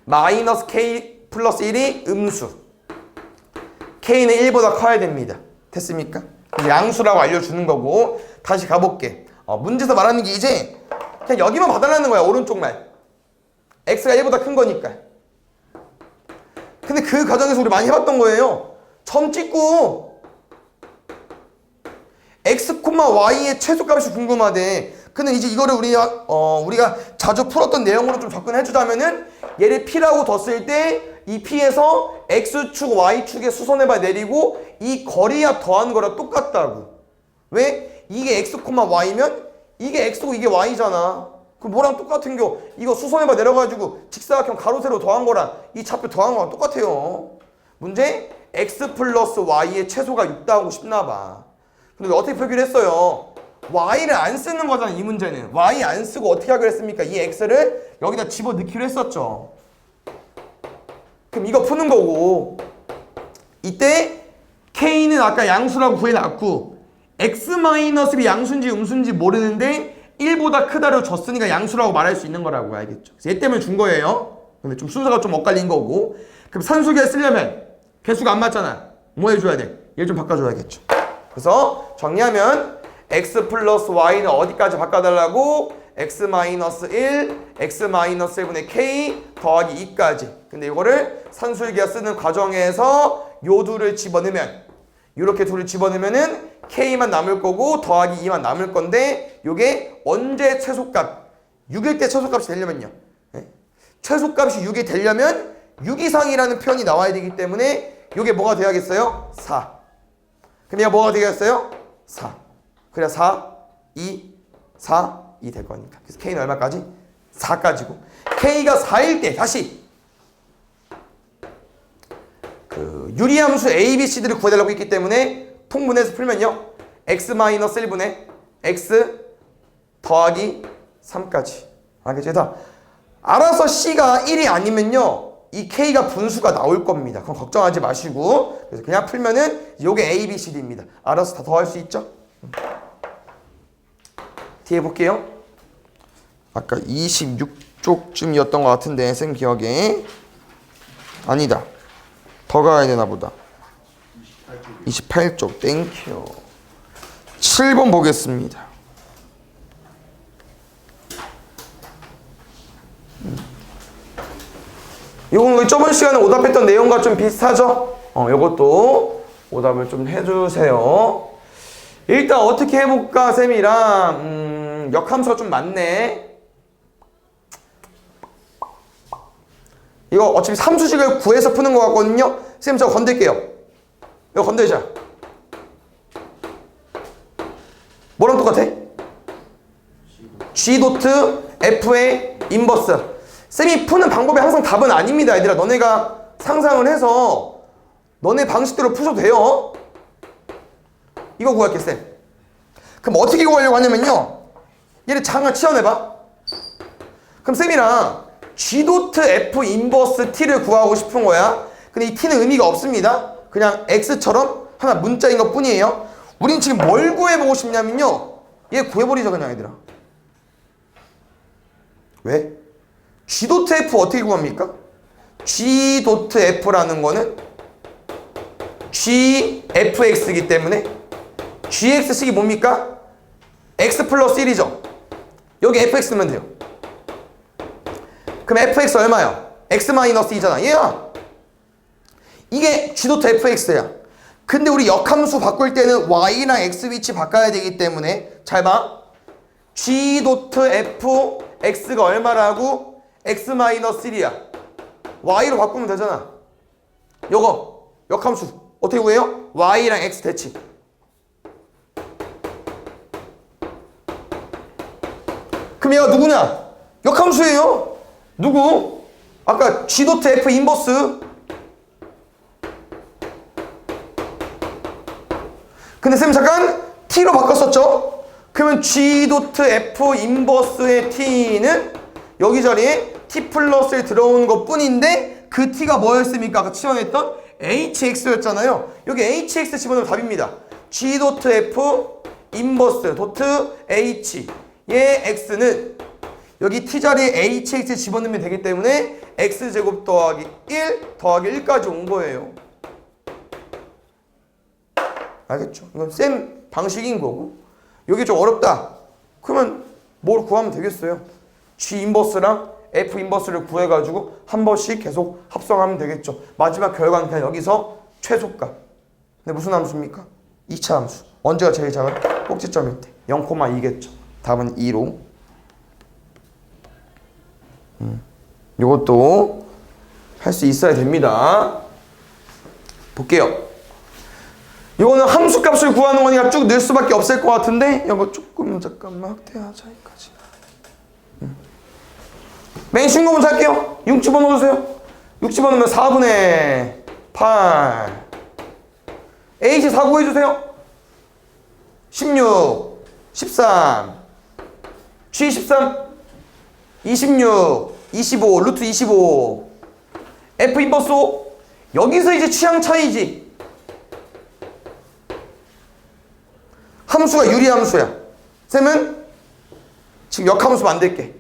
마이너스 k 플러스 1이 음수. k는 1보다 커야 됩니다. 됐습니까? 양수라고 알려주는 거고. 다시 가볼게. 문제에서 말하는 게 이제 그냥 여기만 봐달라는 거야. 오른쪽만. x가 1보다 큰 거니까. 근데 그 과정에서 우리 많이 해봤던 거예요. 점 찍고 x, y의 최소값이 궁금하대. 근데 이제 이거를 우리가 자주 풀었던 내용으로 좀 접근해주자면은 얘를 p라고 뒀을 때 이 p에서 x축, y축의 수선해봐 내리고 이 거리합 더한 거랑 똑같다고. 왜? 이게 x, y면 이게 x고 이게 y잖아. 그럼 뭐랑 똑같은 겨? 이거 수선해봐 내려가지고 직사각형 가로 세로 더한 거랑 이 좌표 더한 거랑 똑같아요. 문제? x 플러스 y의 최소가 6다 하고 싶나 봐. 근데 어떻게 표기를 했어요? y를 안 쓰는 거잖아. 이 문제는 y 안 쓰고 어떻게 하기로 했습니까? 이 x를 여기다 집어넣기로 했었죠. 그럼 이거 푸는 거고 이때 k는 아까 양수라고 구해놨고 x-이 양수인지 음수인지 모르는데 1보다 크다로 줬으니까 양수라고 말할 수 있는 거라고. 알겠죠? 그래서 얘 때문에 준 거예요. 근데 좀 순서가 좀 엇갈린 거고. 그럼 산수기를 쓰려면 개수가 안 맞잖아. 뭐 해줘야 돼? 얘 좀 바꿔줘야겠죠. 그래서 정리하면 x 플러스 y는 어디까지 바꿔달라고? x 마이너스 1, x 마이너스 1분의 k 더하기 2까지. 근데 이거를 산술기하 쓰는 과정에서 요 둘을 집어넣으면, 이렇게 둘을 집어넣으면은 k만 남을 거고 더하기 2만 남을 건데, 요게 언제 최소값 6일 때 최소값이 되려면요, 네? 최소값이 6이 되려면 6 이상이라는 표현이 나와야 되기 때문에 요게 뭐가 돼야겠어요? 4. 그럼 얘가 뭐가 되겠어요? 4. 그래야 4, 2, 4, 2 될 거니까. 그래서 k는 얼마까지? 4까지고. k가 4일 때 다시 그 유리함수 a, b, c들을 구해달라고 했기 때문에 통분해서 풀면요, x-1분의 x 더하기 3까지. 알겠죠? 자, 알아서 c가 1이 아니면요, 이 k가 분수가 나올 겁니다. 그럼 걱정하지 마시고, 그래서 그냥 풀면은 요게 a, b, c, d입니다. 알아서 다 더할 수 있죠? 뒤에 볼게요. 아까 26쪽쯤이었던 것 같은데, 쌤 기억에. 아니다. 더 가야 되나 보다. 28쪽. 땡큐. 7번 보겠습니다. 이건 우리 저번 시간에 오답했던 내용과 좀 비슷하죠? 요것도 오답을 좀 해주세요. 일단 어떻게 해볼까, 쌤이랑. 역함수가 좀 많네. 이거 어차피 삼수식을 구해서 푸는 것 같거든요. 쌤 저거 건들게요. 이거 건들자. 뭐랑 똑같아? G 도트 F의 인버스. 쌤이 푸는 방법이 항상 답은 아닙니다, 얘들아. 너네가 상상을 해서 너네 방식대로 푸셔도 돼요. 이거 구할게, 쌤. 그럼 어떻게 구하려고 하냐면요, 얘를 잠깐 치워내봐. 그럼 쌤이랑 G 도트 F 인버스 T를 구하고 싶은 거야. 근데 이 T는 의미가 없습니다. 그냥 X처럼 하나 문자인 것 뿐이에요. 우린 지금 뭘 구해보고 싶냐면요, 얘 구해버리자 그냥, 얘들아. 왜? G 도트 F 어떻게 구합니까? G 도트 F라는 거는 GFX이기 때문에 GX식이 뭡니까? X 플러스 1이죠. 여기 FX 넣으면 돼요. 그럼 FX 얼마야? X 마이너스 2잖아. 얘야. 이게 G 도트 FX야. 근데 우리 역함수 바꿀 때는 Y랑 X 위치 바꿔야 되기 때문에 잘 봐. G 도트 F X가 얼마라고? X 마이너스 1이야. Y로 바꾸면 되잖아. 요거 역함수 어떻게 구해요? Y랑 X 대치. 그럼 얘가 누구냐? 역함수예요. 누구? 아까 G 도트 F 인버스. 근데 쌤 잠깐 T로 바꿨었죠? 그러면 G 도트 F 인버스의 T는 여기 자리에 T 플러스에 들어오는 것 뿐인데, 그 T가 뭐였습니까? 아까 치환했던 HX였잖아요. 여기 HX 집어넣으면 답입니다. G 도트 F 인버스 도트 H 얘 X는 여기 T 자리에 HX 집어넣으면 되기 때문에 X제곱 더하기 1 더하기 1까지 온 거예요. 알겠죠? 이건 쌤 방식인 거고. 여기 좀 어렵다. 그러면 뭘 구하면 되겠어요? G 인버스랑 F 인버스를 구해가지고 한 번씩 계속 합성하면 되겠죠. 마지막 결과는 그냥 여기서 최소값. 근데 무슨 함수입니까? 2차 함수. 언제가 제일 작은? 꼭지점일 때. 0,2겠죠. 답은 2로. 이것도 할 수 있어야 됩니다. 볼게요. 이거는 함수값을 구하는 거니까 쭉 늘 수밖에 없을 것 같은데, 이거 조금 잠깐만 확대하자. 여기까지. 맨 쉬운 거 먼저 할게요. 6 집어넣어주세요. 6 집어넣으면 4분의 8. H 4 구해주세요. 16, 13, G 13, 26, 25, 루트 25. F 인버스 5. 여기서 이제 취향 차이지. 함수가 유리함수야. 쌤은 지금 역함수 만들게.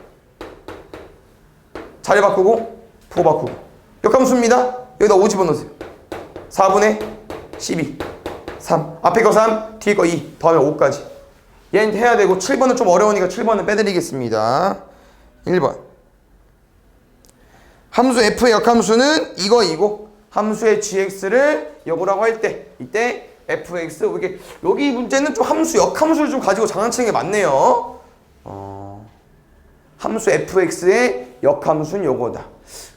자리 바꾸고 부호 바꾸고. 역함수입니다. 여기다 5 집어넣으세요. 4분의 12 3 앞에 거 3 뒤에 거 2 더하면 5까지 얘는 해야 되고 7번은 좀 어려우니까 7번은 빼드리겠습니다. 1번 함수 f의 역함수는 이거이고 함수의 gx를 역으라고 할 때 이때 fx 이게 여기 문제는 좀 함수 역함수를 좀 가지고 장난치는 게 많네요. 함수 fx의 역함수는 요거다.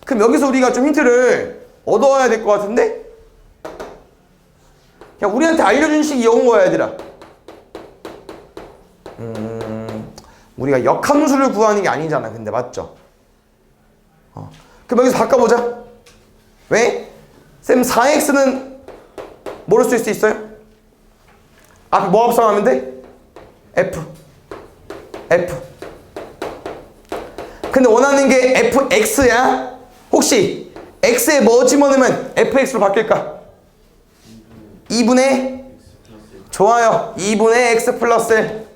그럼 여기서 우리가 좀 힌트를 얻어야 될 것 같은데 그냥 우리한테 알려준 식이 이건 거야 얘들아. 우리가 역함수를 구하는 게 아니잖아. 근데 맞죠? 그럼 여기서 바꿔보자. 왜? 쌤 4x는 뭐를 쓸 수 있어요? 앞에 뭐 합성하면 돼? f 근데 원하는 게 fx야? 혹시 x에 뭐 집어넣으면 fx로 바뀔까? 2분의 좋아요 2분의 x 플러스 1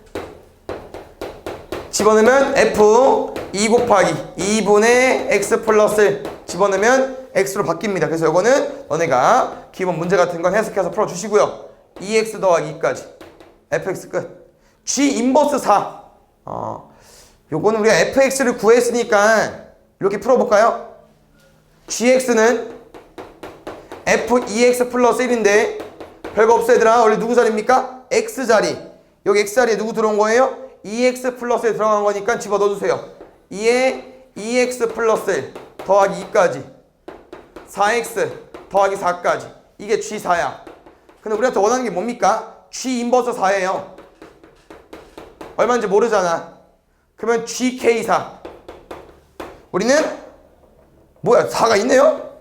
집어넣으면 f 2 곱하기 2분의 x 플러스 1 집어넣으면 x로 바뀝니다. 그래서 이거는 너네가 기본 문제 같은 건 해석해서 풀어주시고요. 2x 더하기 2까지 fx 끝. g 인버스 4 요거는 우리가 fx를 구했으니까 이렇게 풀어볼까요? gx는 f2x 플러스 1인데 별거 없어 얘들아. 원래 누구 자리입니까? x자리. 여기 x자리에 누구 들어온 거예요? 2x 플러스 1 들어간 거니까 집어넣어주세요. 2에 2x 플러스 1 더하기 2까지 4x 더하기 4까지 이게 g4야. 근데 우리한테 원하는 게 뭡니까? g 인버스 4예요. 얼마인지 모르잖아. 그러면 gk4 우리는 뭐야 4가 있네요?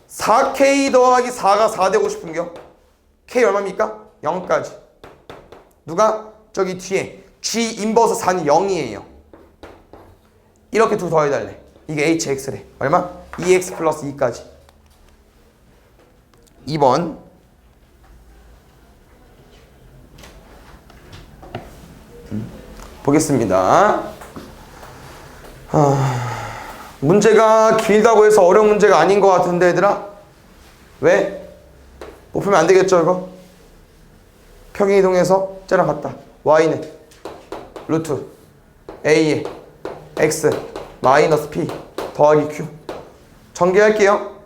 4k 더하기 4가 4 되고 싶은겨? k 얼마입니까? 0까지 누가? 저기 뒤에 g 인버스 4는 0이에요. 이렇게 두 더해달래. 이게 hx래. 얼마? 2x 플러스 2까지 2번 보겠습니다. 문제가 길다고 해서 어려운 문제가 아닌 것 같은데 얘들아. 왜? 못 풀면 안 되겠죠 이거? 평행이동해서 쟤랑 같다. y는 루트 a에 x 마이너스 p 더하기 q 전개할게요.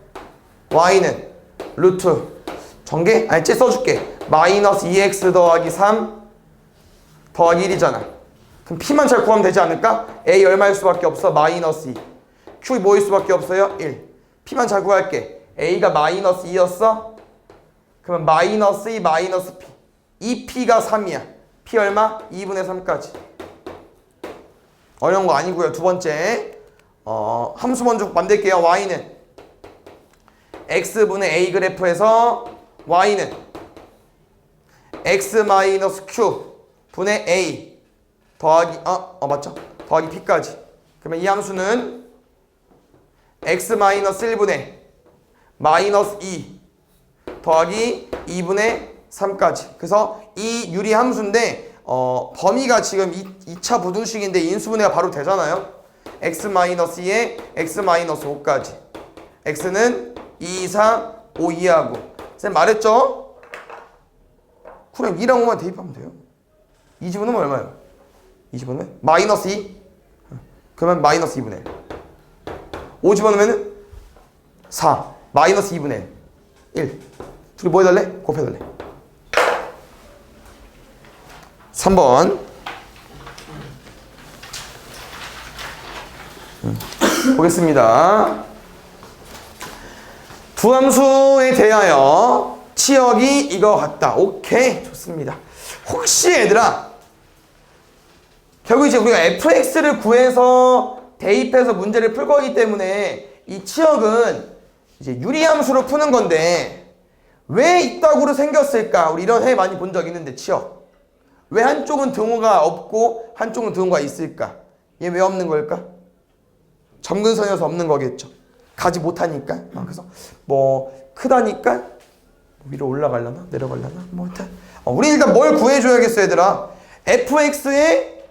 y는 루트 전개? 아니 쟤 써줄게. 마이너스 2x 더하기 3 더하기 1이잖아. 그럼 p만 잘 구하면 되지 않을까? a 얼마일 수밖에 없어? 마이너스 2 q 뭐일 수밖에 없어요? 1 p만 잘 구할게. a가 마이너스 2였어? 그러면 마이너스 2 마이너스 p 2p가 3이야. p 얼마? 2분의 3까지 어려운 거 아니고요. 두 번째 함수 먼저 만들게요. y는 x분의 a 그래프에서 y는 x 마이너스 q 분의 a 더하기 맞죠? 더하기 p까지. 그러면 이 함수는 x 마이너스 1분의 마이너스 2 더하기 2분의 3까지. 그래서 이 유리 함수인데 범위가 지금 2차 부등식인데 인수분해가 바로 되잖아요. x 마이너스 2에 x 마이너스 5까지. x는 2, 4, 5 이하고. 쌤 말했죠? 그럼 2랑 5만 대입하면 돼요. 2 집어넣으면 얼마예요? 2 집어넣으면 마이너스 2. 그러면 마이너스 2분의 1. 5 집어넣으면 4. 마이너스 2분의 1. 둘이 뭐 해달래? 곱해달래. 3번 보겠습니다. 두 함수에 대하여 치역이 이거 같다. 오케이, 좋습니다. 혹시 얘들아 결국 이제 우리가 fx를 구해서 대입해서 문제를 풀 거기 때문에 이 치역은 이제 유리함수로 푸는 건데 왜 이따구로 생겼을까? 우리 이런 해 많이 본 적 있는데 치역 왜 한쪽은 등호가 없고 한쪽은 등호가 있을까? 얘 왜 없는 걸까? 점근선이어서 없는 거겠죠. 가지 못하니까. 그래서 뭐 크다니까 위로 올라가려나 내려가려나 뭐 일단 우리 일단 뭘 구해줘야겠어 얘들아. fx의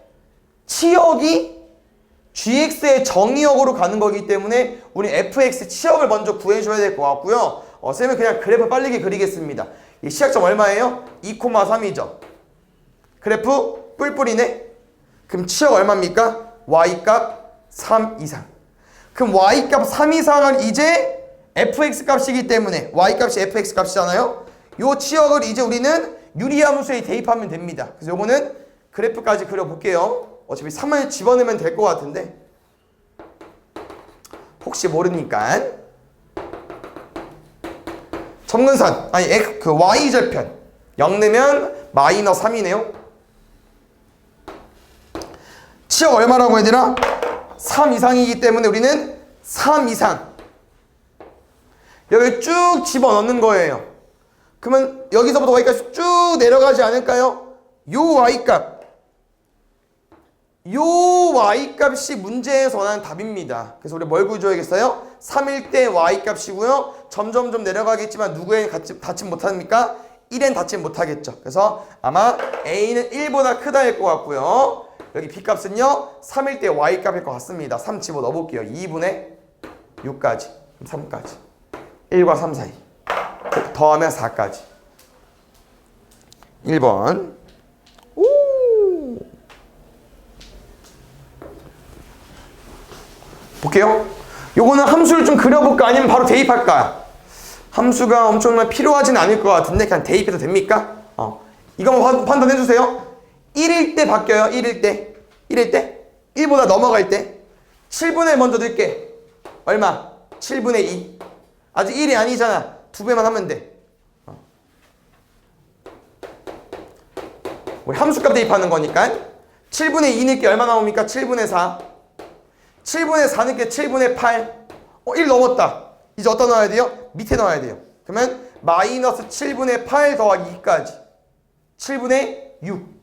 치역이 gx의 정의역으로 가는 거기 때문에 우리 fx 치역을 먼저 구해줘야 될 것 같고요. 쌤은 그냥 그래프 빠르게 그리겠습니다. 이 시작점 얼마예요? 2,3이죠. 그래프 뿔뿔이네. 그럼 치역 얼마입니까? y값 3 이상. 그럼 y값 3 이상은 이제 fx 값이기 때문에 y값이 fx 값이잖아요. 요 치역을 이제 우리는 유리함수에 대입하면 됩니다. 그래서 요거는 그래프까지 그려볼게요. 어차피 3을 집어넣으면 될 것 같은데 혹시 모르니까 점근선 아니 그 y절편 0 내면 마이너스 3이네요. 치역 얼마라고 해야 되나? 3 이상이기 때문에 우리는 3 이상 여기 쭉 집어넣는 거예요. 그러면 여기서부터 y값이 쭉 내려가지 않을까요? 요 y값이 문제에서 원하는 답입니다. 그래서 우리 뭘 구해줘야겠어요? 3일 때 y값이고요. 점점점 내려가겠지만 누구엔 닿지 못합니까? 1엔 닿지 못하겠죠. 그래서 아마 a는 1보다 크다일 것 같고요. 여기 b값은요 3일 때 y값일 것 같습니다. 3 집어넣어 볼게요. 2분의 6까지 3까지 1과 3 사이 더하면 4까지 1번 볼게요. 요거는 함수를 좀 그려볼까 아니면 바로 대입할까? 함수가 엄청나게 필요하진 않을 것 같은데 그냥 대입해도 됩니까? 이거만 판단해주세요. 1일 때 바뀌어요. 1일 때 1보다 넘어갈 때 7분의 먼저 넣을게. 얼마? 7분의 2. 아직 1이 아니잖아. 2배만 하면 돼. 우리 함수값 대입하는 거니까 7분의 2 넣을게 얼마 나옵니까? 7분의 4. 7분의 4 넣을게 7분의 8. 1 넘었다. 이제 어디다 넣어야 돼요? 밑에 넣어야 돼요. 그러면 마이너스 7분의 8 더하기 2까지 7분의 6.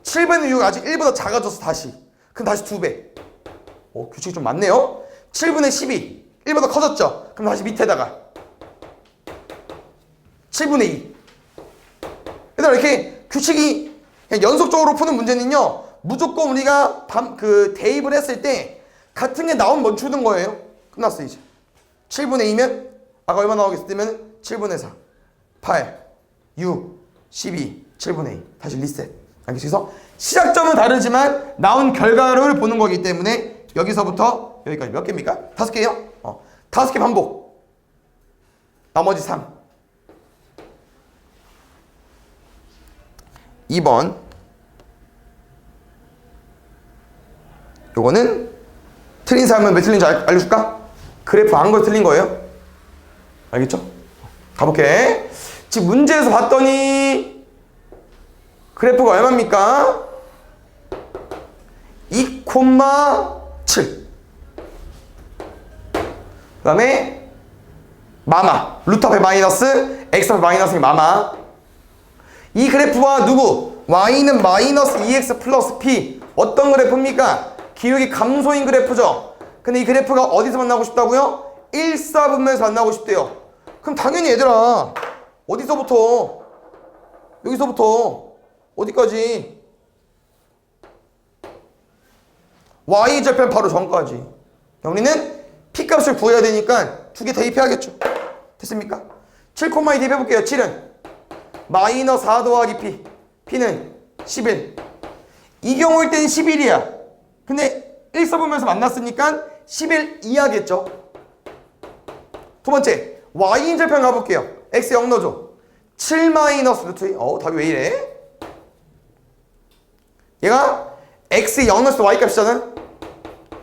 7분의 6 아직 1보다 작아졌어 다시. 그럼 다시 2배. 규칙이 좀 많네요. 7분의 12. 1보다 커졌죠? 그럼 다시 밑에다가 7분의 2. 얘들아 이렇게 규칙이 그냥 연속적으로 푸는 문제는요. 무조건 우리가 대입을 했을 때 같은 게 나오면 멈추는 거예요. 끝났어 이제. 7분의 2면 아까 얼마 나오겠어? 뜨면 7분의 4 8 6 12 7분의 2 다시 리셋. 알겠죠? 시작점은 다르지만 나온 결과를 보는 거기 때문에 여기서부터 여기까지 몇 개입니까? 5개요? 5개 반복. 나머지 3. 2번. 요거는 틀린 사람은 왜 틀린지 알려줄까? 그래프 안 걸 틀린 거예요. 알겠죠? 가볼게. 지금 문제에서 봤더니 그래프가 얼마입니까? 2,7. 그 다음에 마마 루트 앞에 마이너스 x 앞에 마이너스인 마마. 이 그래프와 누구? y는 마이너스 2x 플러스 p. 어떤 그래프입니까? 기울기 감소인 그래프죠. 근데 이 그래프가 어디서 만나고 싶다고요? 1사분면에서 만나고 싶대요. 그럼 당연히 얘들아 어디서부터? 여기서부터 어디까지? y절편 바로 전까지. 우리는 p값을 구해야 되니까 두 개 대입해야겠죠. 됐습니까? 7,2 대입해볼게요. 7은 마이너스 4 더하기 p. p는 11. 이 경우일 때는 11이야. 근데 1사분면에서 만났으니까 11 이하겠죠. 두 번째 y절편 가볼게요. x 0 넣어줘. 7 마이너스 루트 2. 답이 왜 이래? 얘가 x 0 넣었을 때 y 값이잖아.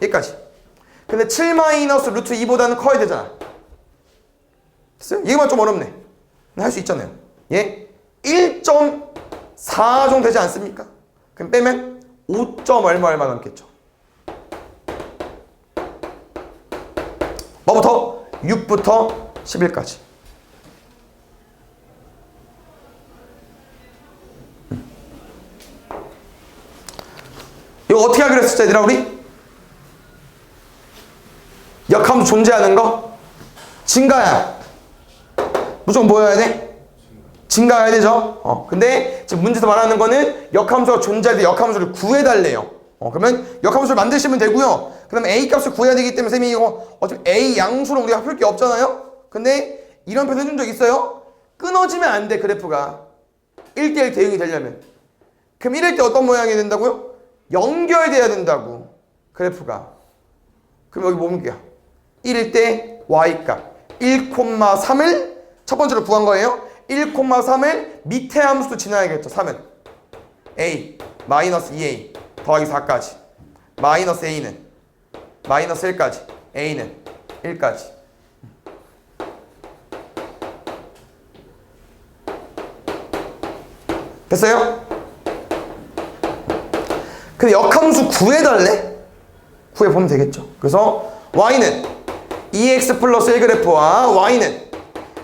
여기까지. 근데 7 마이너스 루트 2보다는 커야 되잖아. 됐어요? 얘만 좀 어렵네. 할 수 있잖아요. 얘 1.4 정도 되지 않습니까? 그럼 빼면 5. 얼마 남겠죠. 뭐부터? 6부터 11까지. 이거 어떻게 하기로 했었죠, 얘들아, 우리? 역함수 존재하는 거? 증가야. 무조건 뭐 해야 돼? 증가해야 되죠? 근데 지금 문제에서 말하는 거는 역함수가 존재할 때 역함수를 구해달래요. 그러면 역함수를 만드시면 되고요. 그 다음에 A 값을 구해야 되기 때문에 쌤이 이거 어차피 A 양수로 우리가 풀 게 없잖아요? 근데 이런 표현 해준 적 있어요? 끊어지면 안 돼, 그래프가. 1대1 대응이 되려면. 그럼 이럴 때 어떤 모양이 된다고요? 연결돼야 된다고, 그래프가. 그럼 여기 뭡니까? 1일 때 y값 1,3을 첫 번째로 구한 거예요. 1,3을 밑에 함수도 지나야겠죠. 3은 a 마이너스 2a 더하기 4까지, 마이너스 a는 마이너스 1까지, a는 1까지. 됐어요? 근데 역함수 구해달래? 구해보면 되겠죠. 그래서 y는 2x 플러스 1 그래프와 y는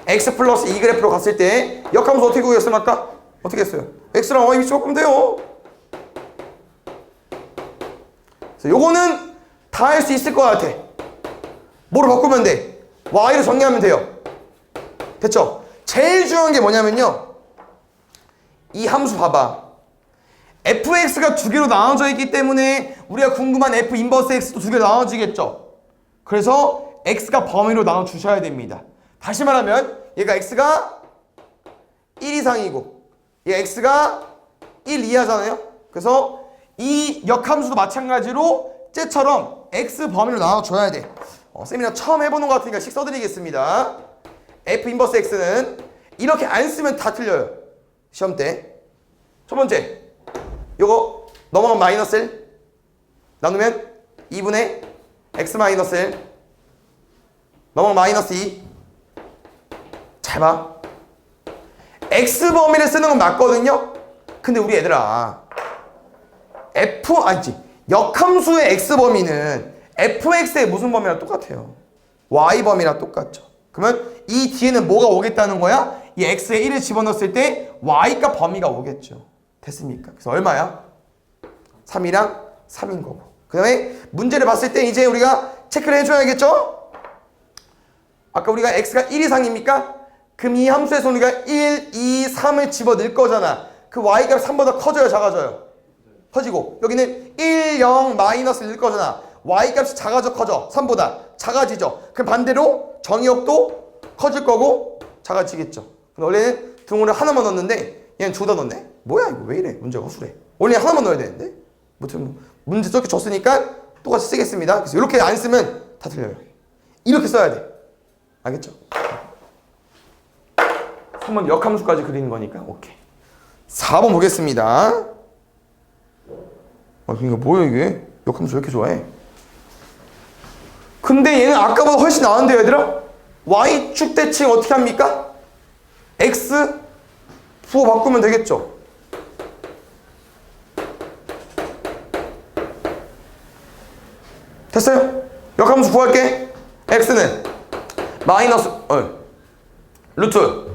x 플러스 2 그래프로 갔을 때 역함수 어떻게 구했어요? 아까? 어떻게 했어요? x랑 y 위치 바꾸면 돼요. 그래서 요거는 다 할 수 있을 것 같아. 뭐로 바꾸면 돼? y로 정리하면 돼요. 됐죠? 제일 중요한 게 뭐냐면요, 이 함수 봐봐. fx가 두 개로 나눠져 있기 때문에 우리가 궁금한 f 인버스 x도 두 개로 나눠지겠죠. 그래서 x가 범위로 나눠 주셔야 됩니다. 다시 말하면 얘가 x가 1 이상이고 얘가 x가 1 이하잖아요. 그래서 이 역함수도 마찬가지로 쟤처럼 x 범위로 나눠 줘야 돼. 세미나 처음 해보는 것 같으니까 식 써드리겠습니다. f 인버스 x는 이렇게 안 쓰면 다 틀려요, 시험 때. 첫 번째, 요거 넘어가면 마이너스 1 나누면 2분의 x 마이너스 1 넘어가면 마이너스 2. 잘 봐. x 범위를 쓰는 건 맞거든요. 근데 우리 얘들아, 역함수의 x 범위는 fx의 무슨 범위랑 똑같아요? y 범위랑 똑같죠. 그러면 이 뒤에는 뭐가 오겠다는 거야? 이 x에 1을 집어넣었을 때 y가 범위가 오겠죠. 됐습니까? 그래서 얼마야? 3이랑 3인 거고. 그 다음에 문제를 봤을 때 이제 우리가 체크를 해줘야겠죠? 아까 우리가 x가 1 이상입니까? 그럼 이 함수에서 우리가 1, 2, 3을 집어넣을 거잖아. 그 y값 3보다 커져요, 작아져요? 커지고 여기는 1, 0, 마이너스 일 거잖아. y값이 작아져, 커져? 3보다 작아지죠. 그럼 반대로 정의역도 커질 거고 작아지겠죠. 원래는 등호를 하나만 넣었는데 얘는 둘 다 넣었네? 뭐야 이거, 왜 이래? 문제가 허술해. 원래 하나만 넣어야 되는데? 무튼 문제 저렇게 줬으니까 똑같이 쓰겠습니다. 그래서 이렇게 안 쓰면 다 틀려요. 이렇게 써야 돼. 알겠죠? 한번 역함수까지 그리는 거니까 오케이. 4번 보겠습니다. 이거 뭐야 이게? 역함수 왜 이렇게 좋아해? 근데 얘는 아까보다 훨씬 나은데요, 얘들아? y축 대칭 어떻게 합니까? x 부호 바꾸면 되겠죠? 됐어요? 역함수 구할게. x는 마이너스 루트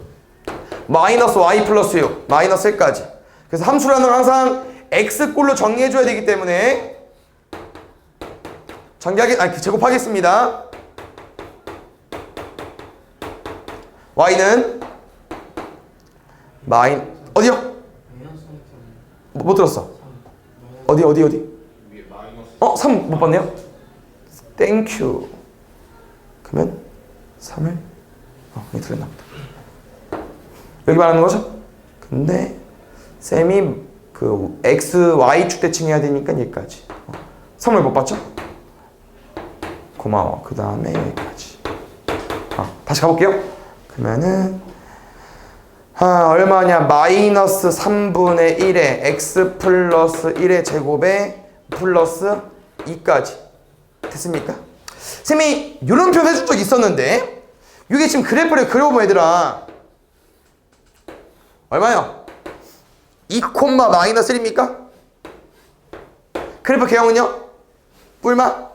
마이너스 y 플러스 6 마이너스 1까지. 그래서 함수라는 건 항상 x꼴로 정리해줘야 되기 때문에 제곱하겠습니다. y는 어디요? 못 들었어. 어디? 3 못 봤네요? 땡큐. 그러면 3을 여기 틀렸나 보다. 여기 말하는 거죠? 근데 쌤이 그 x, y축 대칭 해야 되니까 여기까지. 3을 못 봤죠? 고마워. 그 다음에 여기까지. 다시 가볼게요. 그러면은 얼마냐? 마이너스 3분의 1에 x 플러스 1의 제곱에 플러스 2까지. 됐습니까? 쌤이 이런 표현 해준 적 있었는데 이게 지금 그래프를 그려보면 얘들아 얼마요? 2, 마이너스 1입니까? 그래프 개형은요? 뿔마?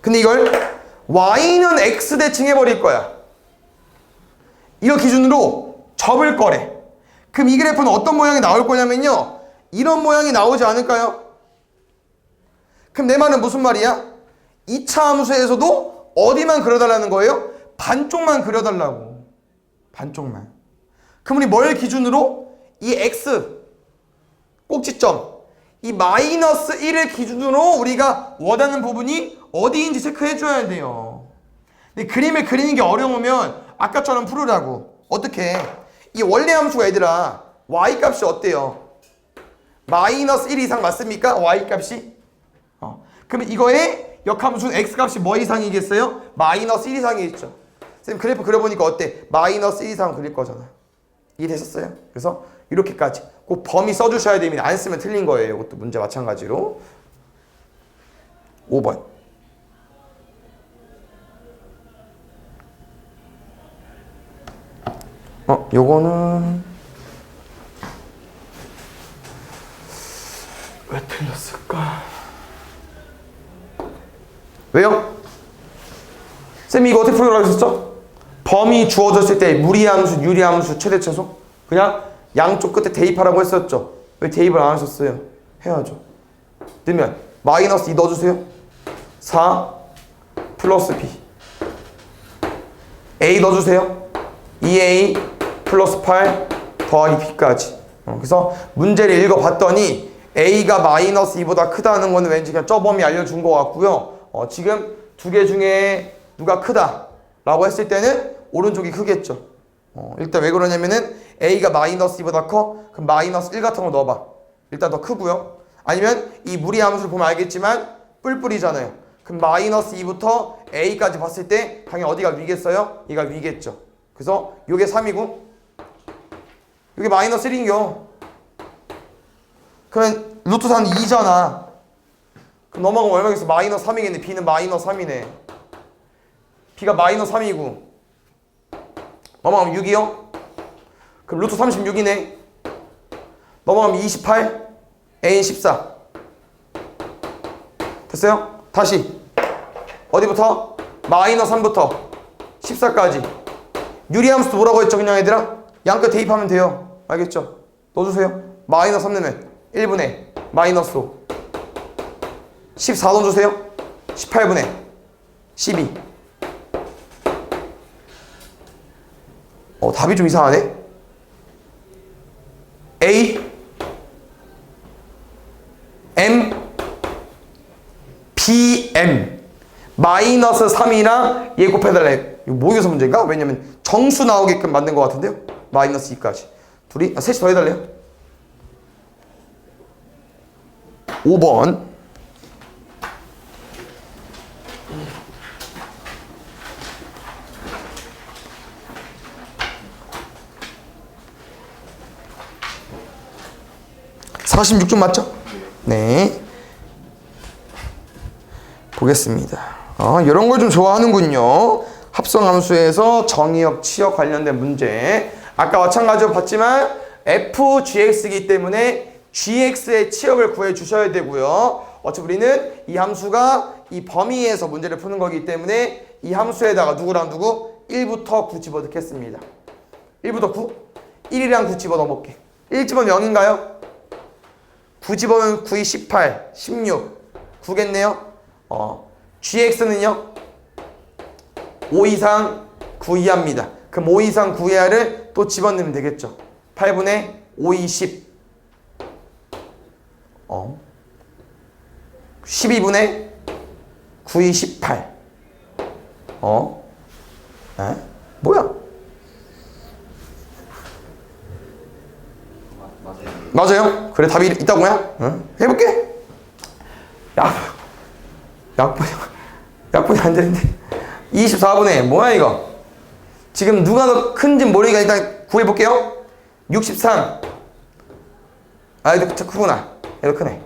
근데 이걸 y는 x 대칭 해버릴 거야. 이거 기준으로 접을 거래. 그럼 이 그래프는 어떤 모양이 나올 거냐면요, 이런 모양이 나오지 않을까요? 그럼 내 말은 무슨 말이야? 2차 함수에서도 어디만 그려달라는 거예요? 반쪽만 그려달라고. 반쪽만. 그럼 우리 뭘 기준으로? 이 x 꼭지점, 이 마이너스 1을 기준으로 우리가 원하는 부분이 어디인지 체크해줘야 돼요. 근데 그림을 그리는 게 어려우면 아까처럼 풀으라고. 어떻게? 이 원래 함수가 얘들아 y값이 어때요? 마이너스 1 이상 맞습니까? y값이? 그러면 이거의 역함수는 x값이 뭐 이상이겠어요? 마이너스 1 이상이겠죠. 쌤 그래프 그려보니까 어때? 마이너스 1 이상 그릴 거잖아. 이해되셨어요? 그래서 이렇게까지 꼭 범위 써주셔야 됩니다. 안 쓰면 틀린 거예요. 이것도 문제 마찬가지로. 5번. 요거는 왜 틀렸을까? 왜요? 쌤이 이거 어떻게 풀으라고 했었죠? 범위 주어졌을 때 무리함수, 유리함수, 최대차수 그냥 양쪽 끝에 대입하라고 했었죠. 왜 대입을 안 하셨어요? 해야죠. 넣으면 마이너스 2 넣어주세요. 4 플러스 B A 넣어주세요. 2A 플러스 8 더하기 B까지. 그래서 문제를 읽어봤더니 A가 마이너스 2보다 크다는 거는 왠지 그냥 저 범위 알려준 것 같고요. 지금 두 개 중에 누가 크다 라고 했을 때는 오른쪽이 크겠죠. 일단 왜 그러냐면은 A가 마이너스 2보다 커? 그럼 마이너스 1 같은 거 넣어봐. 일단 더 크고요. 아니면 이 무리함수를 보면 알겠지만 뿔뿔이잖아요. 그럼 마이너스 2부터 A까지 봤을 때 당연히 어디가 위겠어요? 얘가 위겠죠. 그래서 요게 3이고 요게 마이너스 1인겨. 그러면 루트 4는 2잖아. 그럼 넘어가면 얼마겠어? 마이너스 3이겠네. B는 마이너스 3이네. B가 마이너스 3이고 넘어가면 6이요? 그럼 루트 36이네. 넘어가면 28 A는 14 됐어요? 다시 어디부터? 마이너스 3부터 14까지 유리함수도 뭐라고 했죠? 그냥 얘들아 양끝 대입하면 돼요. 알겠죠? 넣어주세요. 마이너스 3 넣으면 1분의 마이너스 5 14 넣어주세요. 18분의 12 답이 좀 이상하네. A M B M 마이너스 3이랑 얘 곱해달래. 이거 모의고사 문제인가? 왜냐면 정수 나오게끔 만든 것 같은데요. 마이너스 2까지 둘이 셋이 더 해달래요. 5번. (46점) 맞죠? 네. 보겠습니다. 이런 걸 좀 좋아하는군요. 합성함수에서 정의역, 치역 관련된 문제. 아까 마찬가지로 봤지만 FGX이기 때문에 GX의 치역을 구해 주셔야 되고요. 어차피 우리는 이 함수가 이 범위에서 문제를 푸는 거기 때문에 이 함수에다가 누구랑 누구? 1부터 9 집어 넣겠습니다. 1부터 9? 1이랑 9 집어 넣어볼게. 1 집어넣으면 0인가요? 9 집어넣으면 9이 18, 16 9겠네요. GX는요 5 이상 9 이하입니다. 그럼 5 이상 9 이하를 또 집어넣으면 되겠죠. 8분의 5, 20 12분의 9, 2, 18 뭐야? 맞아요? 그래 답이 있다고요? 응? 해볼게. 약분이 안 되는데 24분의 뭐야 이거? 지금 누가 더 큰지 모르니까 일단 구해볼게요. 63 얘도 크구나. 얘도 크네.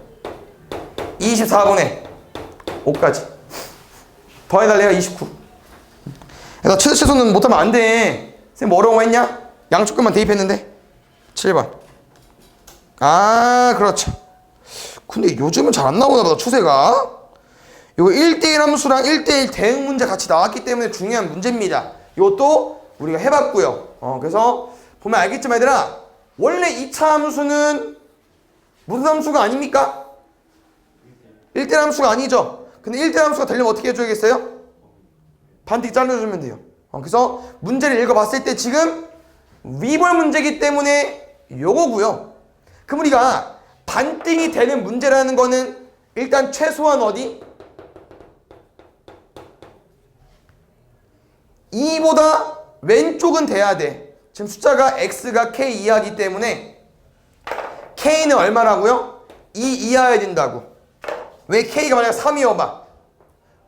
24분의 5까지 더해달래요. 29. 그래서 최소는 못하면 안돼. 쌤 뭐 어려운 거 했냐? 양쪽 끝만 대입했는데 7번. 그렇죠. 근데 요즘은 잘 안 나오나 보다 추세가. 이거 1대1 함수랑 1대1 대응 문제 같이 나왔기 때문에 중요한 문제입니다. 이것도 우리가 해봤고요. 그래서 보면 알겠지만 얘들아 원래 2차 함수는 무슨 함수가 아닙니까? 1대1 함수가 아니죠. 근데 1대1 함수가 되려면 어떻게 해줘야겠어요? 반드시 잘라주면 돼요. 그래서 문제를 읽어봤을 때 지금 위볼 문제이기 때문에 요거고요. 그럼 우리가 반띵이 되는 문제라는 거는 일단 최소한 어디? 2보다 왼쪽은 돼야 돼. 지금 숫자가 x가 k 이하이기 때문에 k는 얼마라고요? 2 이하여야 된다고. 왜 k가 만약에 3이어봐.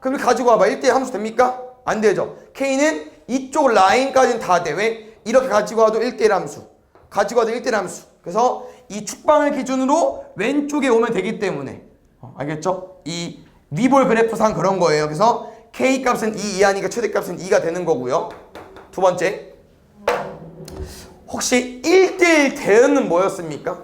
그럼 가지고 와봐. 1대1 함수 됩니까? 안 되죠. k는 이쪽 라인까지는 다 돼. 왜? 이렇게 가지고 와도 1대1 함수. 가지고 와도 1대1 함수. 그래서 이 축방을 기준으로 왼쪽에 오면 되기 때문에 알겠죠? 이 위볼 그래프상 그런 거예요. 그래서 k 값은 2 이하니까 최대값은 2가 되는 거고요. 두 번째, 혹시 1대1 대응은 뭐였습니까?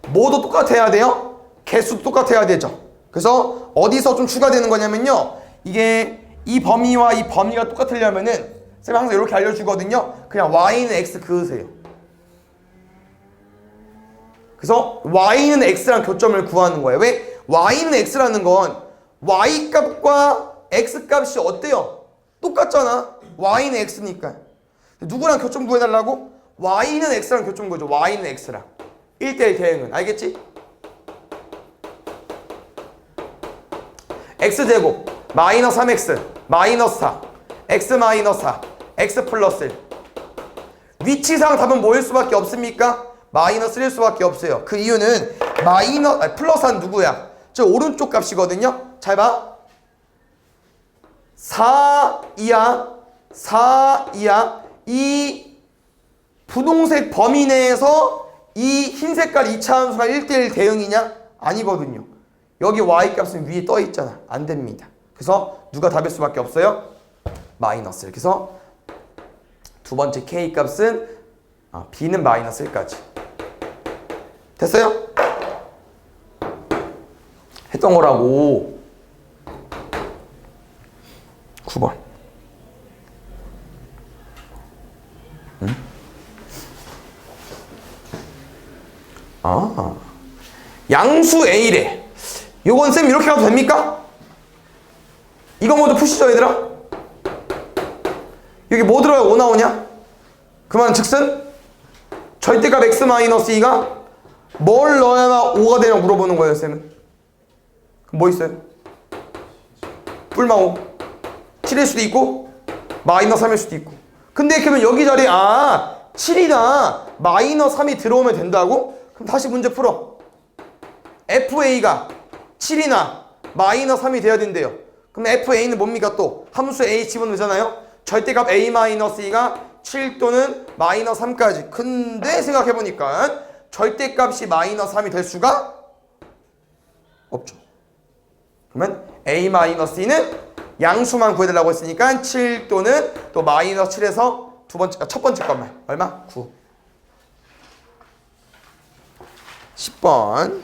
뭐도 똑같아야 돼요? 개수도 똑같아야 되죠. 그래서 어디서 좀 추가되는 거냐면요, 이게 이 범위와 이 범위가 똑같으려면은 쌤이 항상 이렇게 알려주거든요. 그냥 y는 x 그으세요. 그래서 y는 x랑 교점을 구하는 거예요. 왜? y는 x라는 건 y 값과 x 값이 어때요? 똑같잖아. y는 x니까. 누구랑 교점 구해달라고? y는 x랑 교점 구해줘. y는 x랑. 1대1 대응은. 알겠지? x제곱 마이너스 3x 마이너스 4 x 마이너스 4 x 플러스 1. 위치상 답은 뭐일 수밖에 없습니까? 마이너스 1일 수밖에 없어요. 그 이유는 플러스한 누구야? 저 오른쪽 값이거든요. 잘 봐. 4 이하 4 이하 이 분홍색 범위 내에서 이 흰색깔 2차 함수가 1대1 대응이냐? 아니거든요. 여기 y값은 위에 떠 있잖아. 안 됩니다. 그래서 누가 답일 수밖에 없어요? 마이너스 1. 그래서 두 번째 k값은 b는 마이너스 1까지. 됐어요? 했던 거라고. 9번. 응? 양수 A래. 요건 쌤 이렇게 가도 됩니까? 이거 모두 푸시죠 얘들아? 여기 뭐 들어야 5 나오냐? 그만 즉슨 절대값 x-2가 뭘 넣어야만 5가 되냐고 물어보는 거예요 쌤은. 그럼 뭐 있어요? 뿔마 5 7일 수도 있고 마이너스 3일 수도 있고. 근데 그러면 여기 자리에 7이나 마이너스 3이 들어오면 된다고? 그럼 다시 문제 풀어. FA가 7이나 마이너스 3이 돼야 된대요. 그럼 FA는 뭡니까 또? 함수 A 집어넣잖아요. 절대값 A-2가 7 또는 마이너스 3까지. 근데 생각해보니까 절대값이 마이너스 3이 될 수가 없죠. 그러면 A-2는 양수만 구해달라고 했으니까 7 또는 또 마이너스 7에서 첫 번째 것만 얼마? 9. 10번.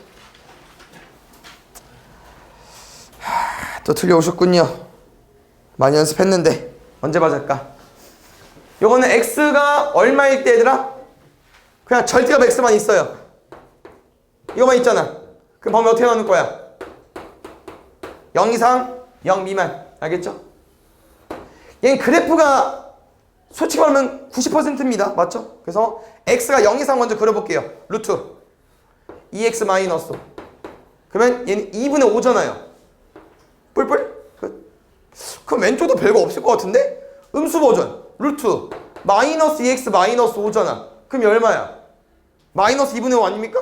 또 틀려오셨군요. 많이 연습했는데 언제 맞을까? 요거는 x가 얼마일 때 얘들아? 그냥 절대값 x만 있어요. 이거만 있잖아. 그럼 범위 어떻게 나눌 거야? 0 이상 0 미만. 알겠죠? 얘는 그래프가 솔직히 말하면 90%입니다. 맞죠? 그래서 x가 0 이상 먼저 그려볼게요. 루트 2x 마이너스 5. 그러면 얘는 2분의 5잖아요. 뿔뿔? 그럼 왼쪽도 별거 없을 것 같은데? 음수 버전 루트 마이너스 2x 마이너스 5잖아. 그럼 얼마야? 마이너스 2분의 5 아닙니까?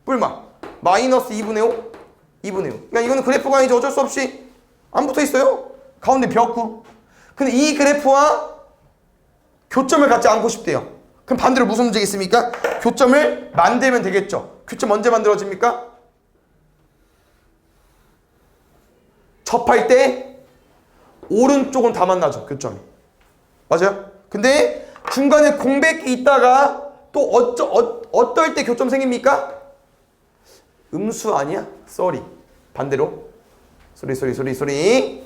뿔마 마이너스 2분의 5 2분의 5. 그러니까 이거는 그래프가 아니죠. 어쩔 수 없이 안 붙어있어요. 가운데 벽구. 근데 이 그래프와 교점을 갖지 않고 싶대요. 그럼 반대로 무슨 문제가 있습니까? 교점을 만들면 되겠죠. 교점 언제 만들어집니까? 접할 때 오른쪽은 다 만나죠. 교점이. 맞아요? 근데 중간에 공백이 있다가 또 어떨 때 교점 생깁니까? 음수 아니야? 쏘리. 반대로. 소리.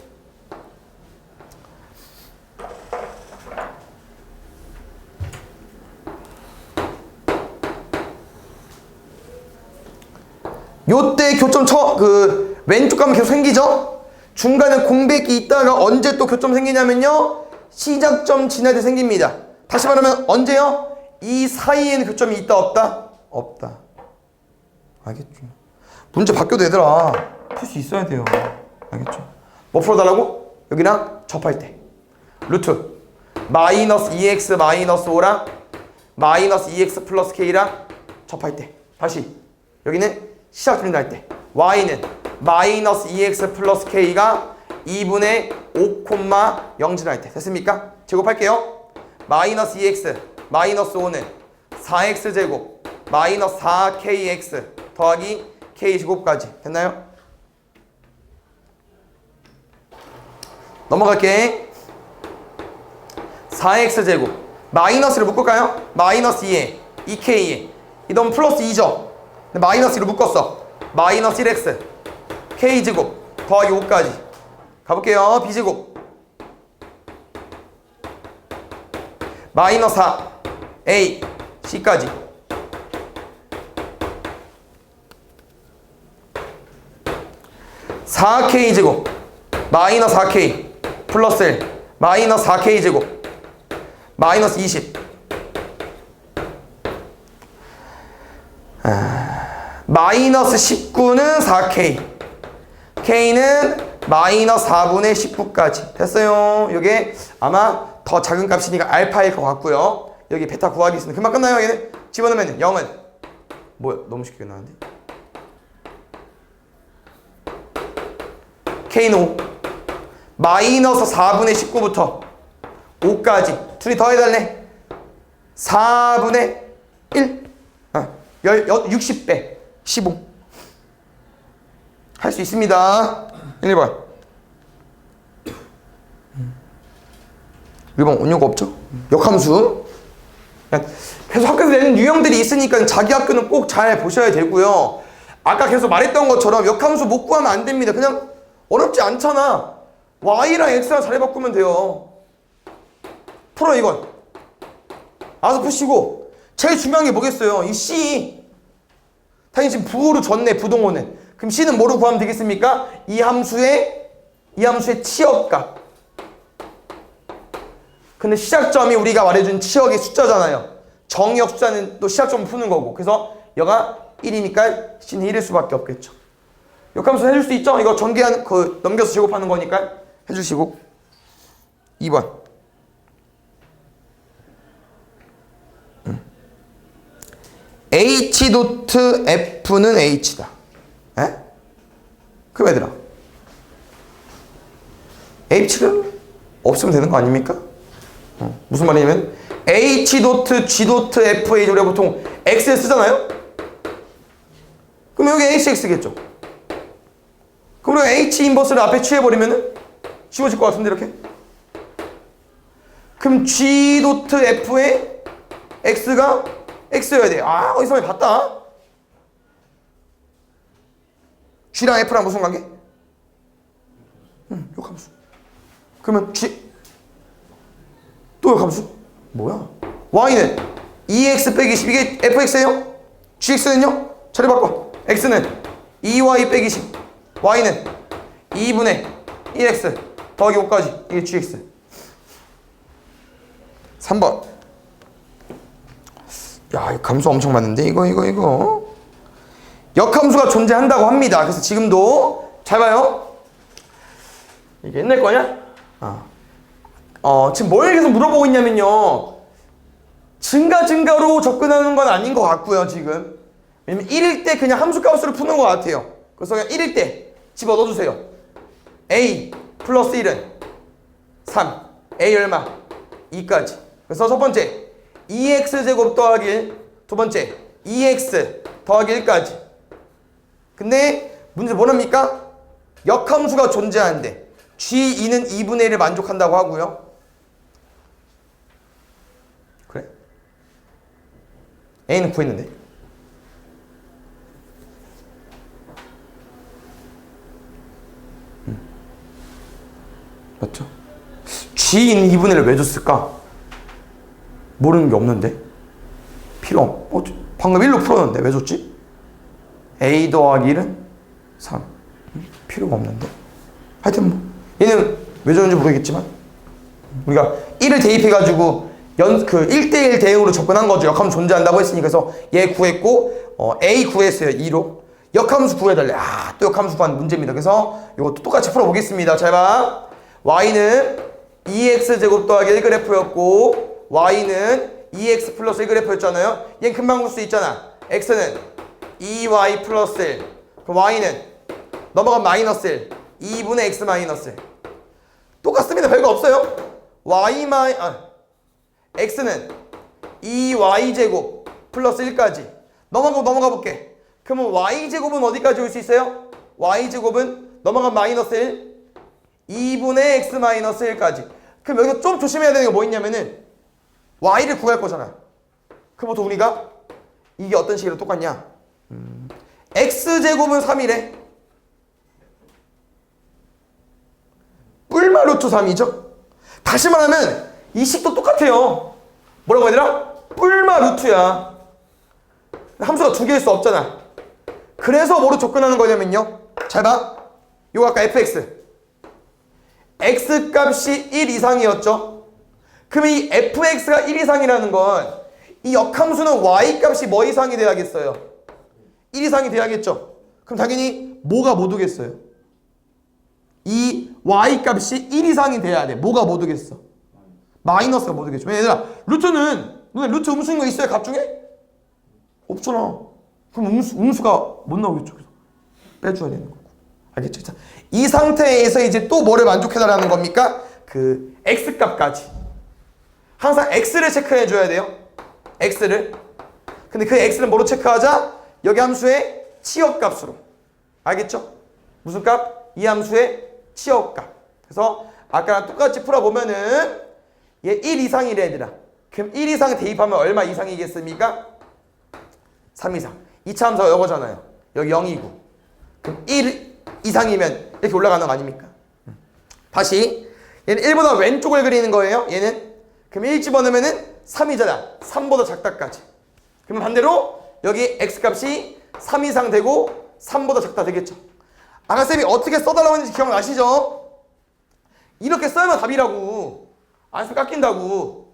요때 교점 왼쪽 가면 계속 생기죠? 중간에 공백이 있다가 언제 또 교점 생기냐면요, 시작점 지날 때 생깁니다. 다시 말하면 언제요? 이 사이에는 교점이 있다 없다? 없다. 알겠죠? 문제 바뀌어도 얘들아 풀 수 있어야 돼요. 알겠죠? 뭐 풀어달라고? 여기랑 접할 때 루트 마이너스 2x 마이너스 5랑 마이너스 2x 플러스 k랑 접할 때 다시 여기는 시작점이 날 때 y는 마이너스 2x 플러스 k가 2분의 5, 0진할 때 됐습니까? 제곱할게요. 마이너스 2x 마이너스 5는 4x 제곱 마이너스 4kx 더하기 k 제곱까지 됐나요? 넘어갈게. 4x 제곱 마이너스를 묶을까요? 마이너스 2에 2k에 이 너무 플러스 2죠? 근데 마이너스 1로 묶었어. 마이너스 1x k 제곱 더하기 5까지 가볼게요. b 제곱 마이너스 4 a c까지 (4k) 제곱 마이너스 4k 플러스 1 마이너스 4k 제곱 마이너스 20 마이너스 19는 4k k는 마이너스 4분의 19까지 됐어요. 이게 아마 더 작은 값이니까 알파일 것 같고요. 여기 베타 구하기 있으면 금방 끝나요. 얘는 집어넣으면 0은 뭐야 너무 쉽게 끝나는데 k는 5 마이너스 4분의 19부터 5까지 둘이 더해달래 4분의 1 60배 15 할 수 있습니다. 1번 1번 온유가 없죠? 역함수 계속 학교에서 내는 유형들이 있으니까 자기 학교는 꼭 잘 보셔야 되고요. 아까 계속 말했던 것처럼 역함수 못 구하면 안 됩니다. 그냥 어렵지 않잖아. y랑 x랑 자리 바꾸면 돼요. 풀어 이건 알아서 푸시고 제일 중요한 게 뭐겠어요? 이 c 당연히 지금 부호로 줬네. 부동호는 그럼 c는 뭐로 구하면 되겠습니까? 이 함수의 치역값. 근데 시작점이 우리가 말해준 치역의 숫자잖아요. 정의역 숫자는 또 시작점을 푸는 거고. 그래서 여가 1이니까 c는 1일 수밖에 없겠죠. 역함수 해줄 수 있죠? 이거 전개한 넘겨서 제곱하는 거니까 해주시고 2번 h 도트 f는 h다. 에? 그럼 얘들아 h는 없으면 되는 거 아닙니까? 무슨 말이냐면 h 도트 g 도트 f h 우리가 보통 x에 쓰잖아요? 그럼 여기 hx겠죠? 그럼 우리가 h 인버스를 앞에 취해버리면은 지워질 것 같은데 이렇게? 그럼 g 도트 f의 x가 x여야 돼. 아 어디서 많이 봤다. g랑 f랑 무슨 관계? 역함수. 그러면 g 또 역함수? 뭐야? y는 2x 빼기 10 이게 fx예요? gx는요? 자리 바꿔. x는 2y 빼기 10 y는 2분의 1x 더하기 5까지 이게 gx. 3번 야, 이 감수 엄청 많은데 이거 역함수가 존재한다고 합니다. 그래서 지금도 잘 봐요. 이게 옛날 거냐? 지금 뭘 계속 물어보고 있냐면요. 증가로 접근하는 건 아닌 것 같고요. 지금 왜냐면 1일 때 그냥 함수값으로 푸는 것 같아요. 그래서 그냥 1일 때 집어 넣어주세요. a 플러스 1은 3 a 얼마? 2까지. 그래서 첫 번째 2x제곱 더하기 1 두 번째 2x 더하기 1까지. 근데 문제 뭐랍니까? 역함수가 존재하는데 g2는 2분의 1을 만족한다고 하고요. 그래? a는 구했는데 맞죠? g인 2분의 1을 왜 줬을까? 모르는 게 없는데 필요 없. 방금 1로 풀었는데 왜 줬지? a 더하기 1은 3 필요가 없는데 하여튼 뭐 얘는 왜 줬는지 모르겠지만 우리가 1을 대입해가지고 그 1대1 대응으로 접근한 거죠. 역함수 존재한다고 했으니까. 그래서 얘 구했고 a 구했어요. 2로 역함수 구해달래. 또 역함수 구한 문제입니다. 그래서 이것도 똑같이 풀어보겠습니다. 잘 봐. y는 2x제곱 더하기 1그래프였고 y는 2x 플러스 1그래프였잖아요. 얘는 금방 볼 수 있잖아. x는 2y 플러스 1, 그럼 y는 넘어가면 마이너스 1, 2분의 x 마이너스 1. 똑같습니다. 별거 없어요. x는 2y제곱 플러스 1까지 넘어가 볼게. 그러면 y제곱은 어디까지 올 수 있어요? y제곱은 넘어가면 마이너스 1, 2분의 x 마이너스 1까지. 그럼 여기서 좀 조심해야 되는 게 뭐 있냐면은 y를 구할 거잖아. 그럼 우리가 이게 어떤 식으로 똑같냐? x제곱은 3이래. 뿔마 루트 3이죠. 다시 말하면 이 식도 똑같아요. 뭐라고 해야 되나? 뿔마 루트야. 함수가 두 개일 수 없잖아. 그래서 뭐로 접근하는 거냐면요. 잘 봐. 요거 아까 fx. x 값이 1 이상이었죠. 그럼 이 fx가 1 이상이라는 건 이 역함수는 y 값이 뭐 이상이 돼야겠어요? 1 이상이 돼야겠죠. 그럼 당연히 뭐가 못 오겠어요? 이 y 값이 1 이상이 돼야 돼. 뭐가 못 오겠어? 마이너스가 못 오겠죠. 얘들아, 루트는 눈에 루트 음수인 거 있어요? 값 중에? 없잖아. 그럼 음수가 못 나오겠죠. 그래서 빼줘야 되는 거고. 알겠죠? 자, 이 상태에서 이제 또 뭐를 만족해달라는 겁니까? 그 x 값까지. 항상 x를 체크해 줘야 돼요. x를. 근데 그 x는 뭐로 체크하자? 여기 함수의 치역값으로. 알겠죠? 무슨 값? 이 함수의 치역값. 그래서 아까랑 똑같이 풀어보면은 얘 1 이상이래 얘들아. 그럼 1 이상 대입하면 얼마 이상이겠습니까? 3 이상. 2차 함수가 이거잖아요. 여기 0이고. 그럼 1 이상이면 이렇게 올라가는 거 아닙니까? 다시. 얘는 1보다 왼쪽을 그리는 거예요. 얘는. 그럼 1 집어넣으면은 3이잖아. 3보다 작다까지. 그러면 반대로 여기 x값이 3 이상 되고 3보다 작다 되겠죠. 아까 쌤이 어떻게 써달라고 했는지 기억나시죠? 이렇게 써야만 답이라고. 안 쓰면 깎인다고.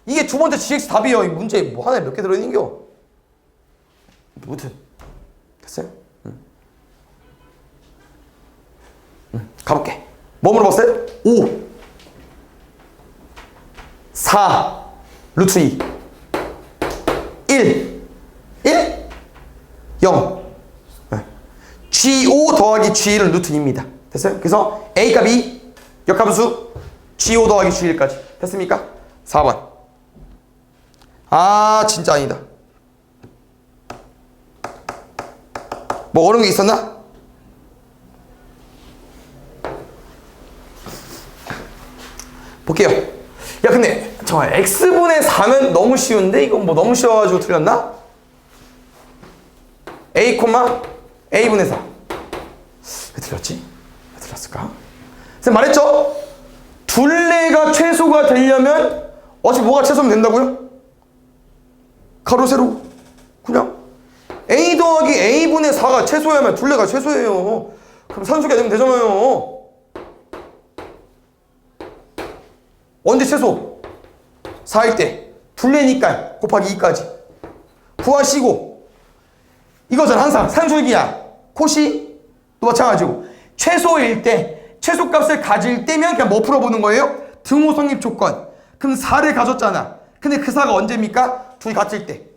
이게 두 번째 GX 답이에요. 이 문제 뭐 하나에 몇 개 들어있는겨? 무튼 됐어요? 가볼게. 뭐 물어봤어요? 5 4 루트 2 1 0 G5 더하기 G1은 루트 2입니다. 됐어요? 그래서 A값 2 역함수 G5 더하기 G1까지 됐습니까? 4번. 아 진짜 아니다. 뭐 어려운 게 있었나? 볼게요. 야 근데 정말 x분의 4면 너무 쉬운데 이건 뭐 너무 쉬워가지고 틀렸나? a, a분의 4. 왜 틀렸지? 왜 틀렸을까? 선생님 말했죠? 둘레가 최소가 되려면 어차피 뭐가 최소면 된다고요? 가로 세로 그냥 a 더하기 a분의 4가 최소야면 둘레가 최소예요. 그럼 산수가 되면 되잖아요. 언제 최소? 4일 때 둘레니까 곱하기 2까지 구하시고 이거잖아. 항상 산술기야. 코시 또 마찬가지고 최소일 때 최소값을 가질 때면 그냥 뭐 풀어보는 거예요? 등호 성립 조건. 그럼 4를 가졌잖아. 근데 그 4가 언제입니까? 둘이 같을 때.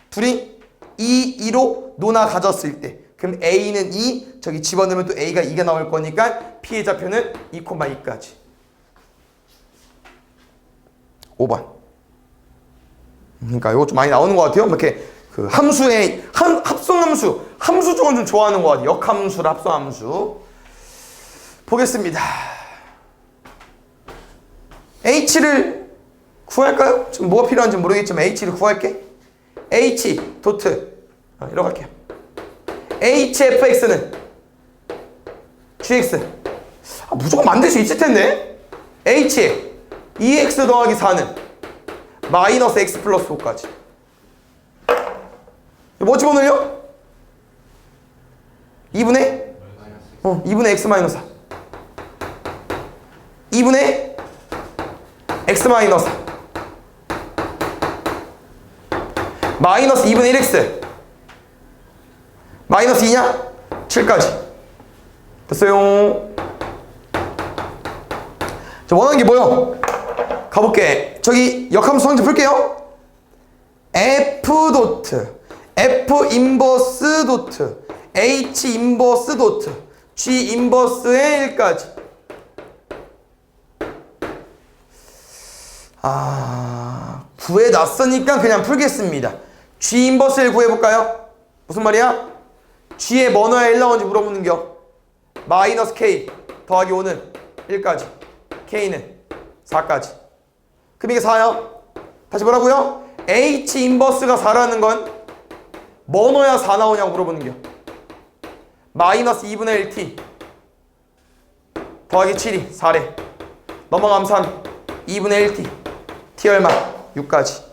둘이 2, 2로 노나 가졌을 때. 그럼 A는 2, 저기 집어넣으면 또 A가 2가 나올 거니까 P의 좌표는 2,2까지. 5번. 그러니까 이거 좀 많이 나오는 것 같아요. 이렇게 그 함수의 합성함수, 함수 쪽은 좀 좋아하는 것 같아요. 역함수랑 합성함수. 보겠습니다. H를 구할까요? 지금 뭐가 필요한지 모르겠지만 H를 구할게. H 도트 이렇게 할게요. HFX는 GX. 무조건 만들 수 있을 텐데. H 2x 더하기 4는 마이너스 x 플러스 5까지. 뭐 집어넣어요? 2분의 2분의 x 마이너스 4. 2분의 x 마이너스 4. 마이너스 2분의 1x. 마이너스 2냐? 7까지. 됐어요. 자, 원하는 게 뭐요? 가볼게. 저기 역함수 성질 풀게요. F 도트, F 인버스 도트, H 인버스 도트, G 인버스의 1까지. 구해놨으니까 그냥 풀겠습니다. G 인버스를 구해볼까요? 무슨 말이야? G의 뭐 넣어야 1 나오는지 물어보는겨. 마이너스 K 더하기 5는 1까지, K는 4까지. 그럼 이게 4야. 다시 뭐라고요? H 인버스가 4라는 건 뭐 넣어야 4 나오냐고 물어보는겨. 마이너스 2분의 1t 더하기 7이 4래. 넘어가면 3, 2분의 1t t 얼마? 6까지.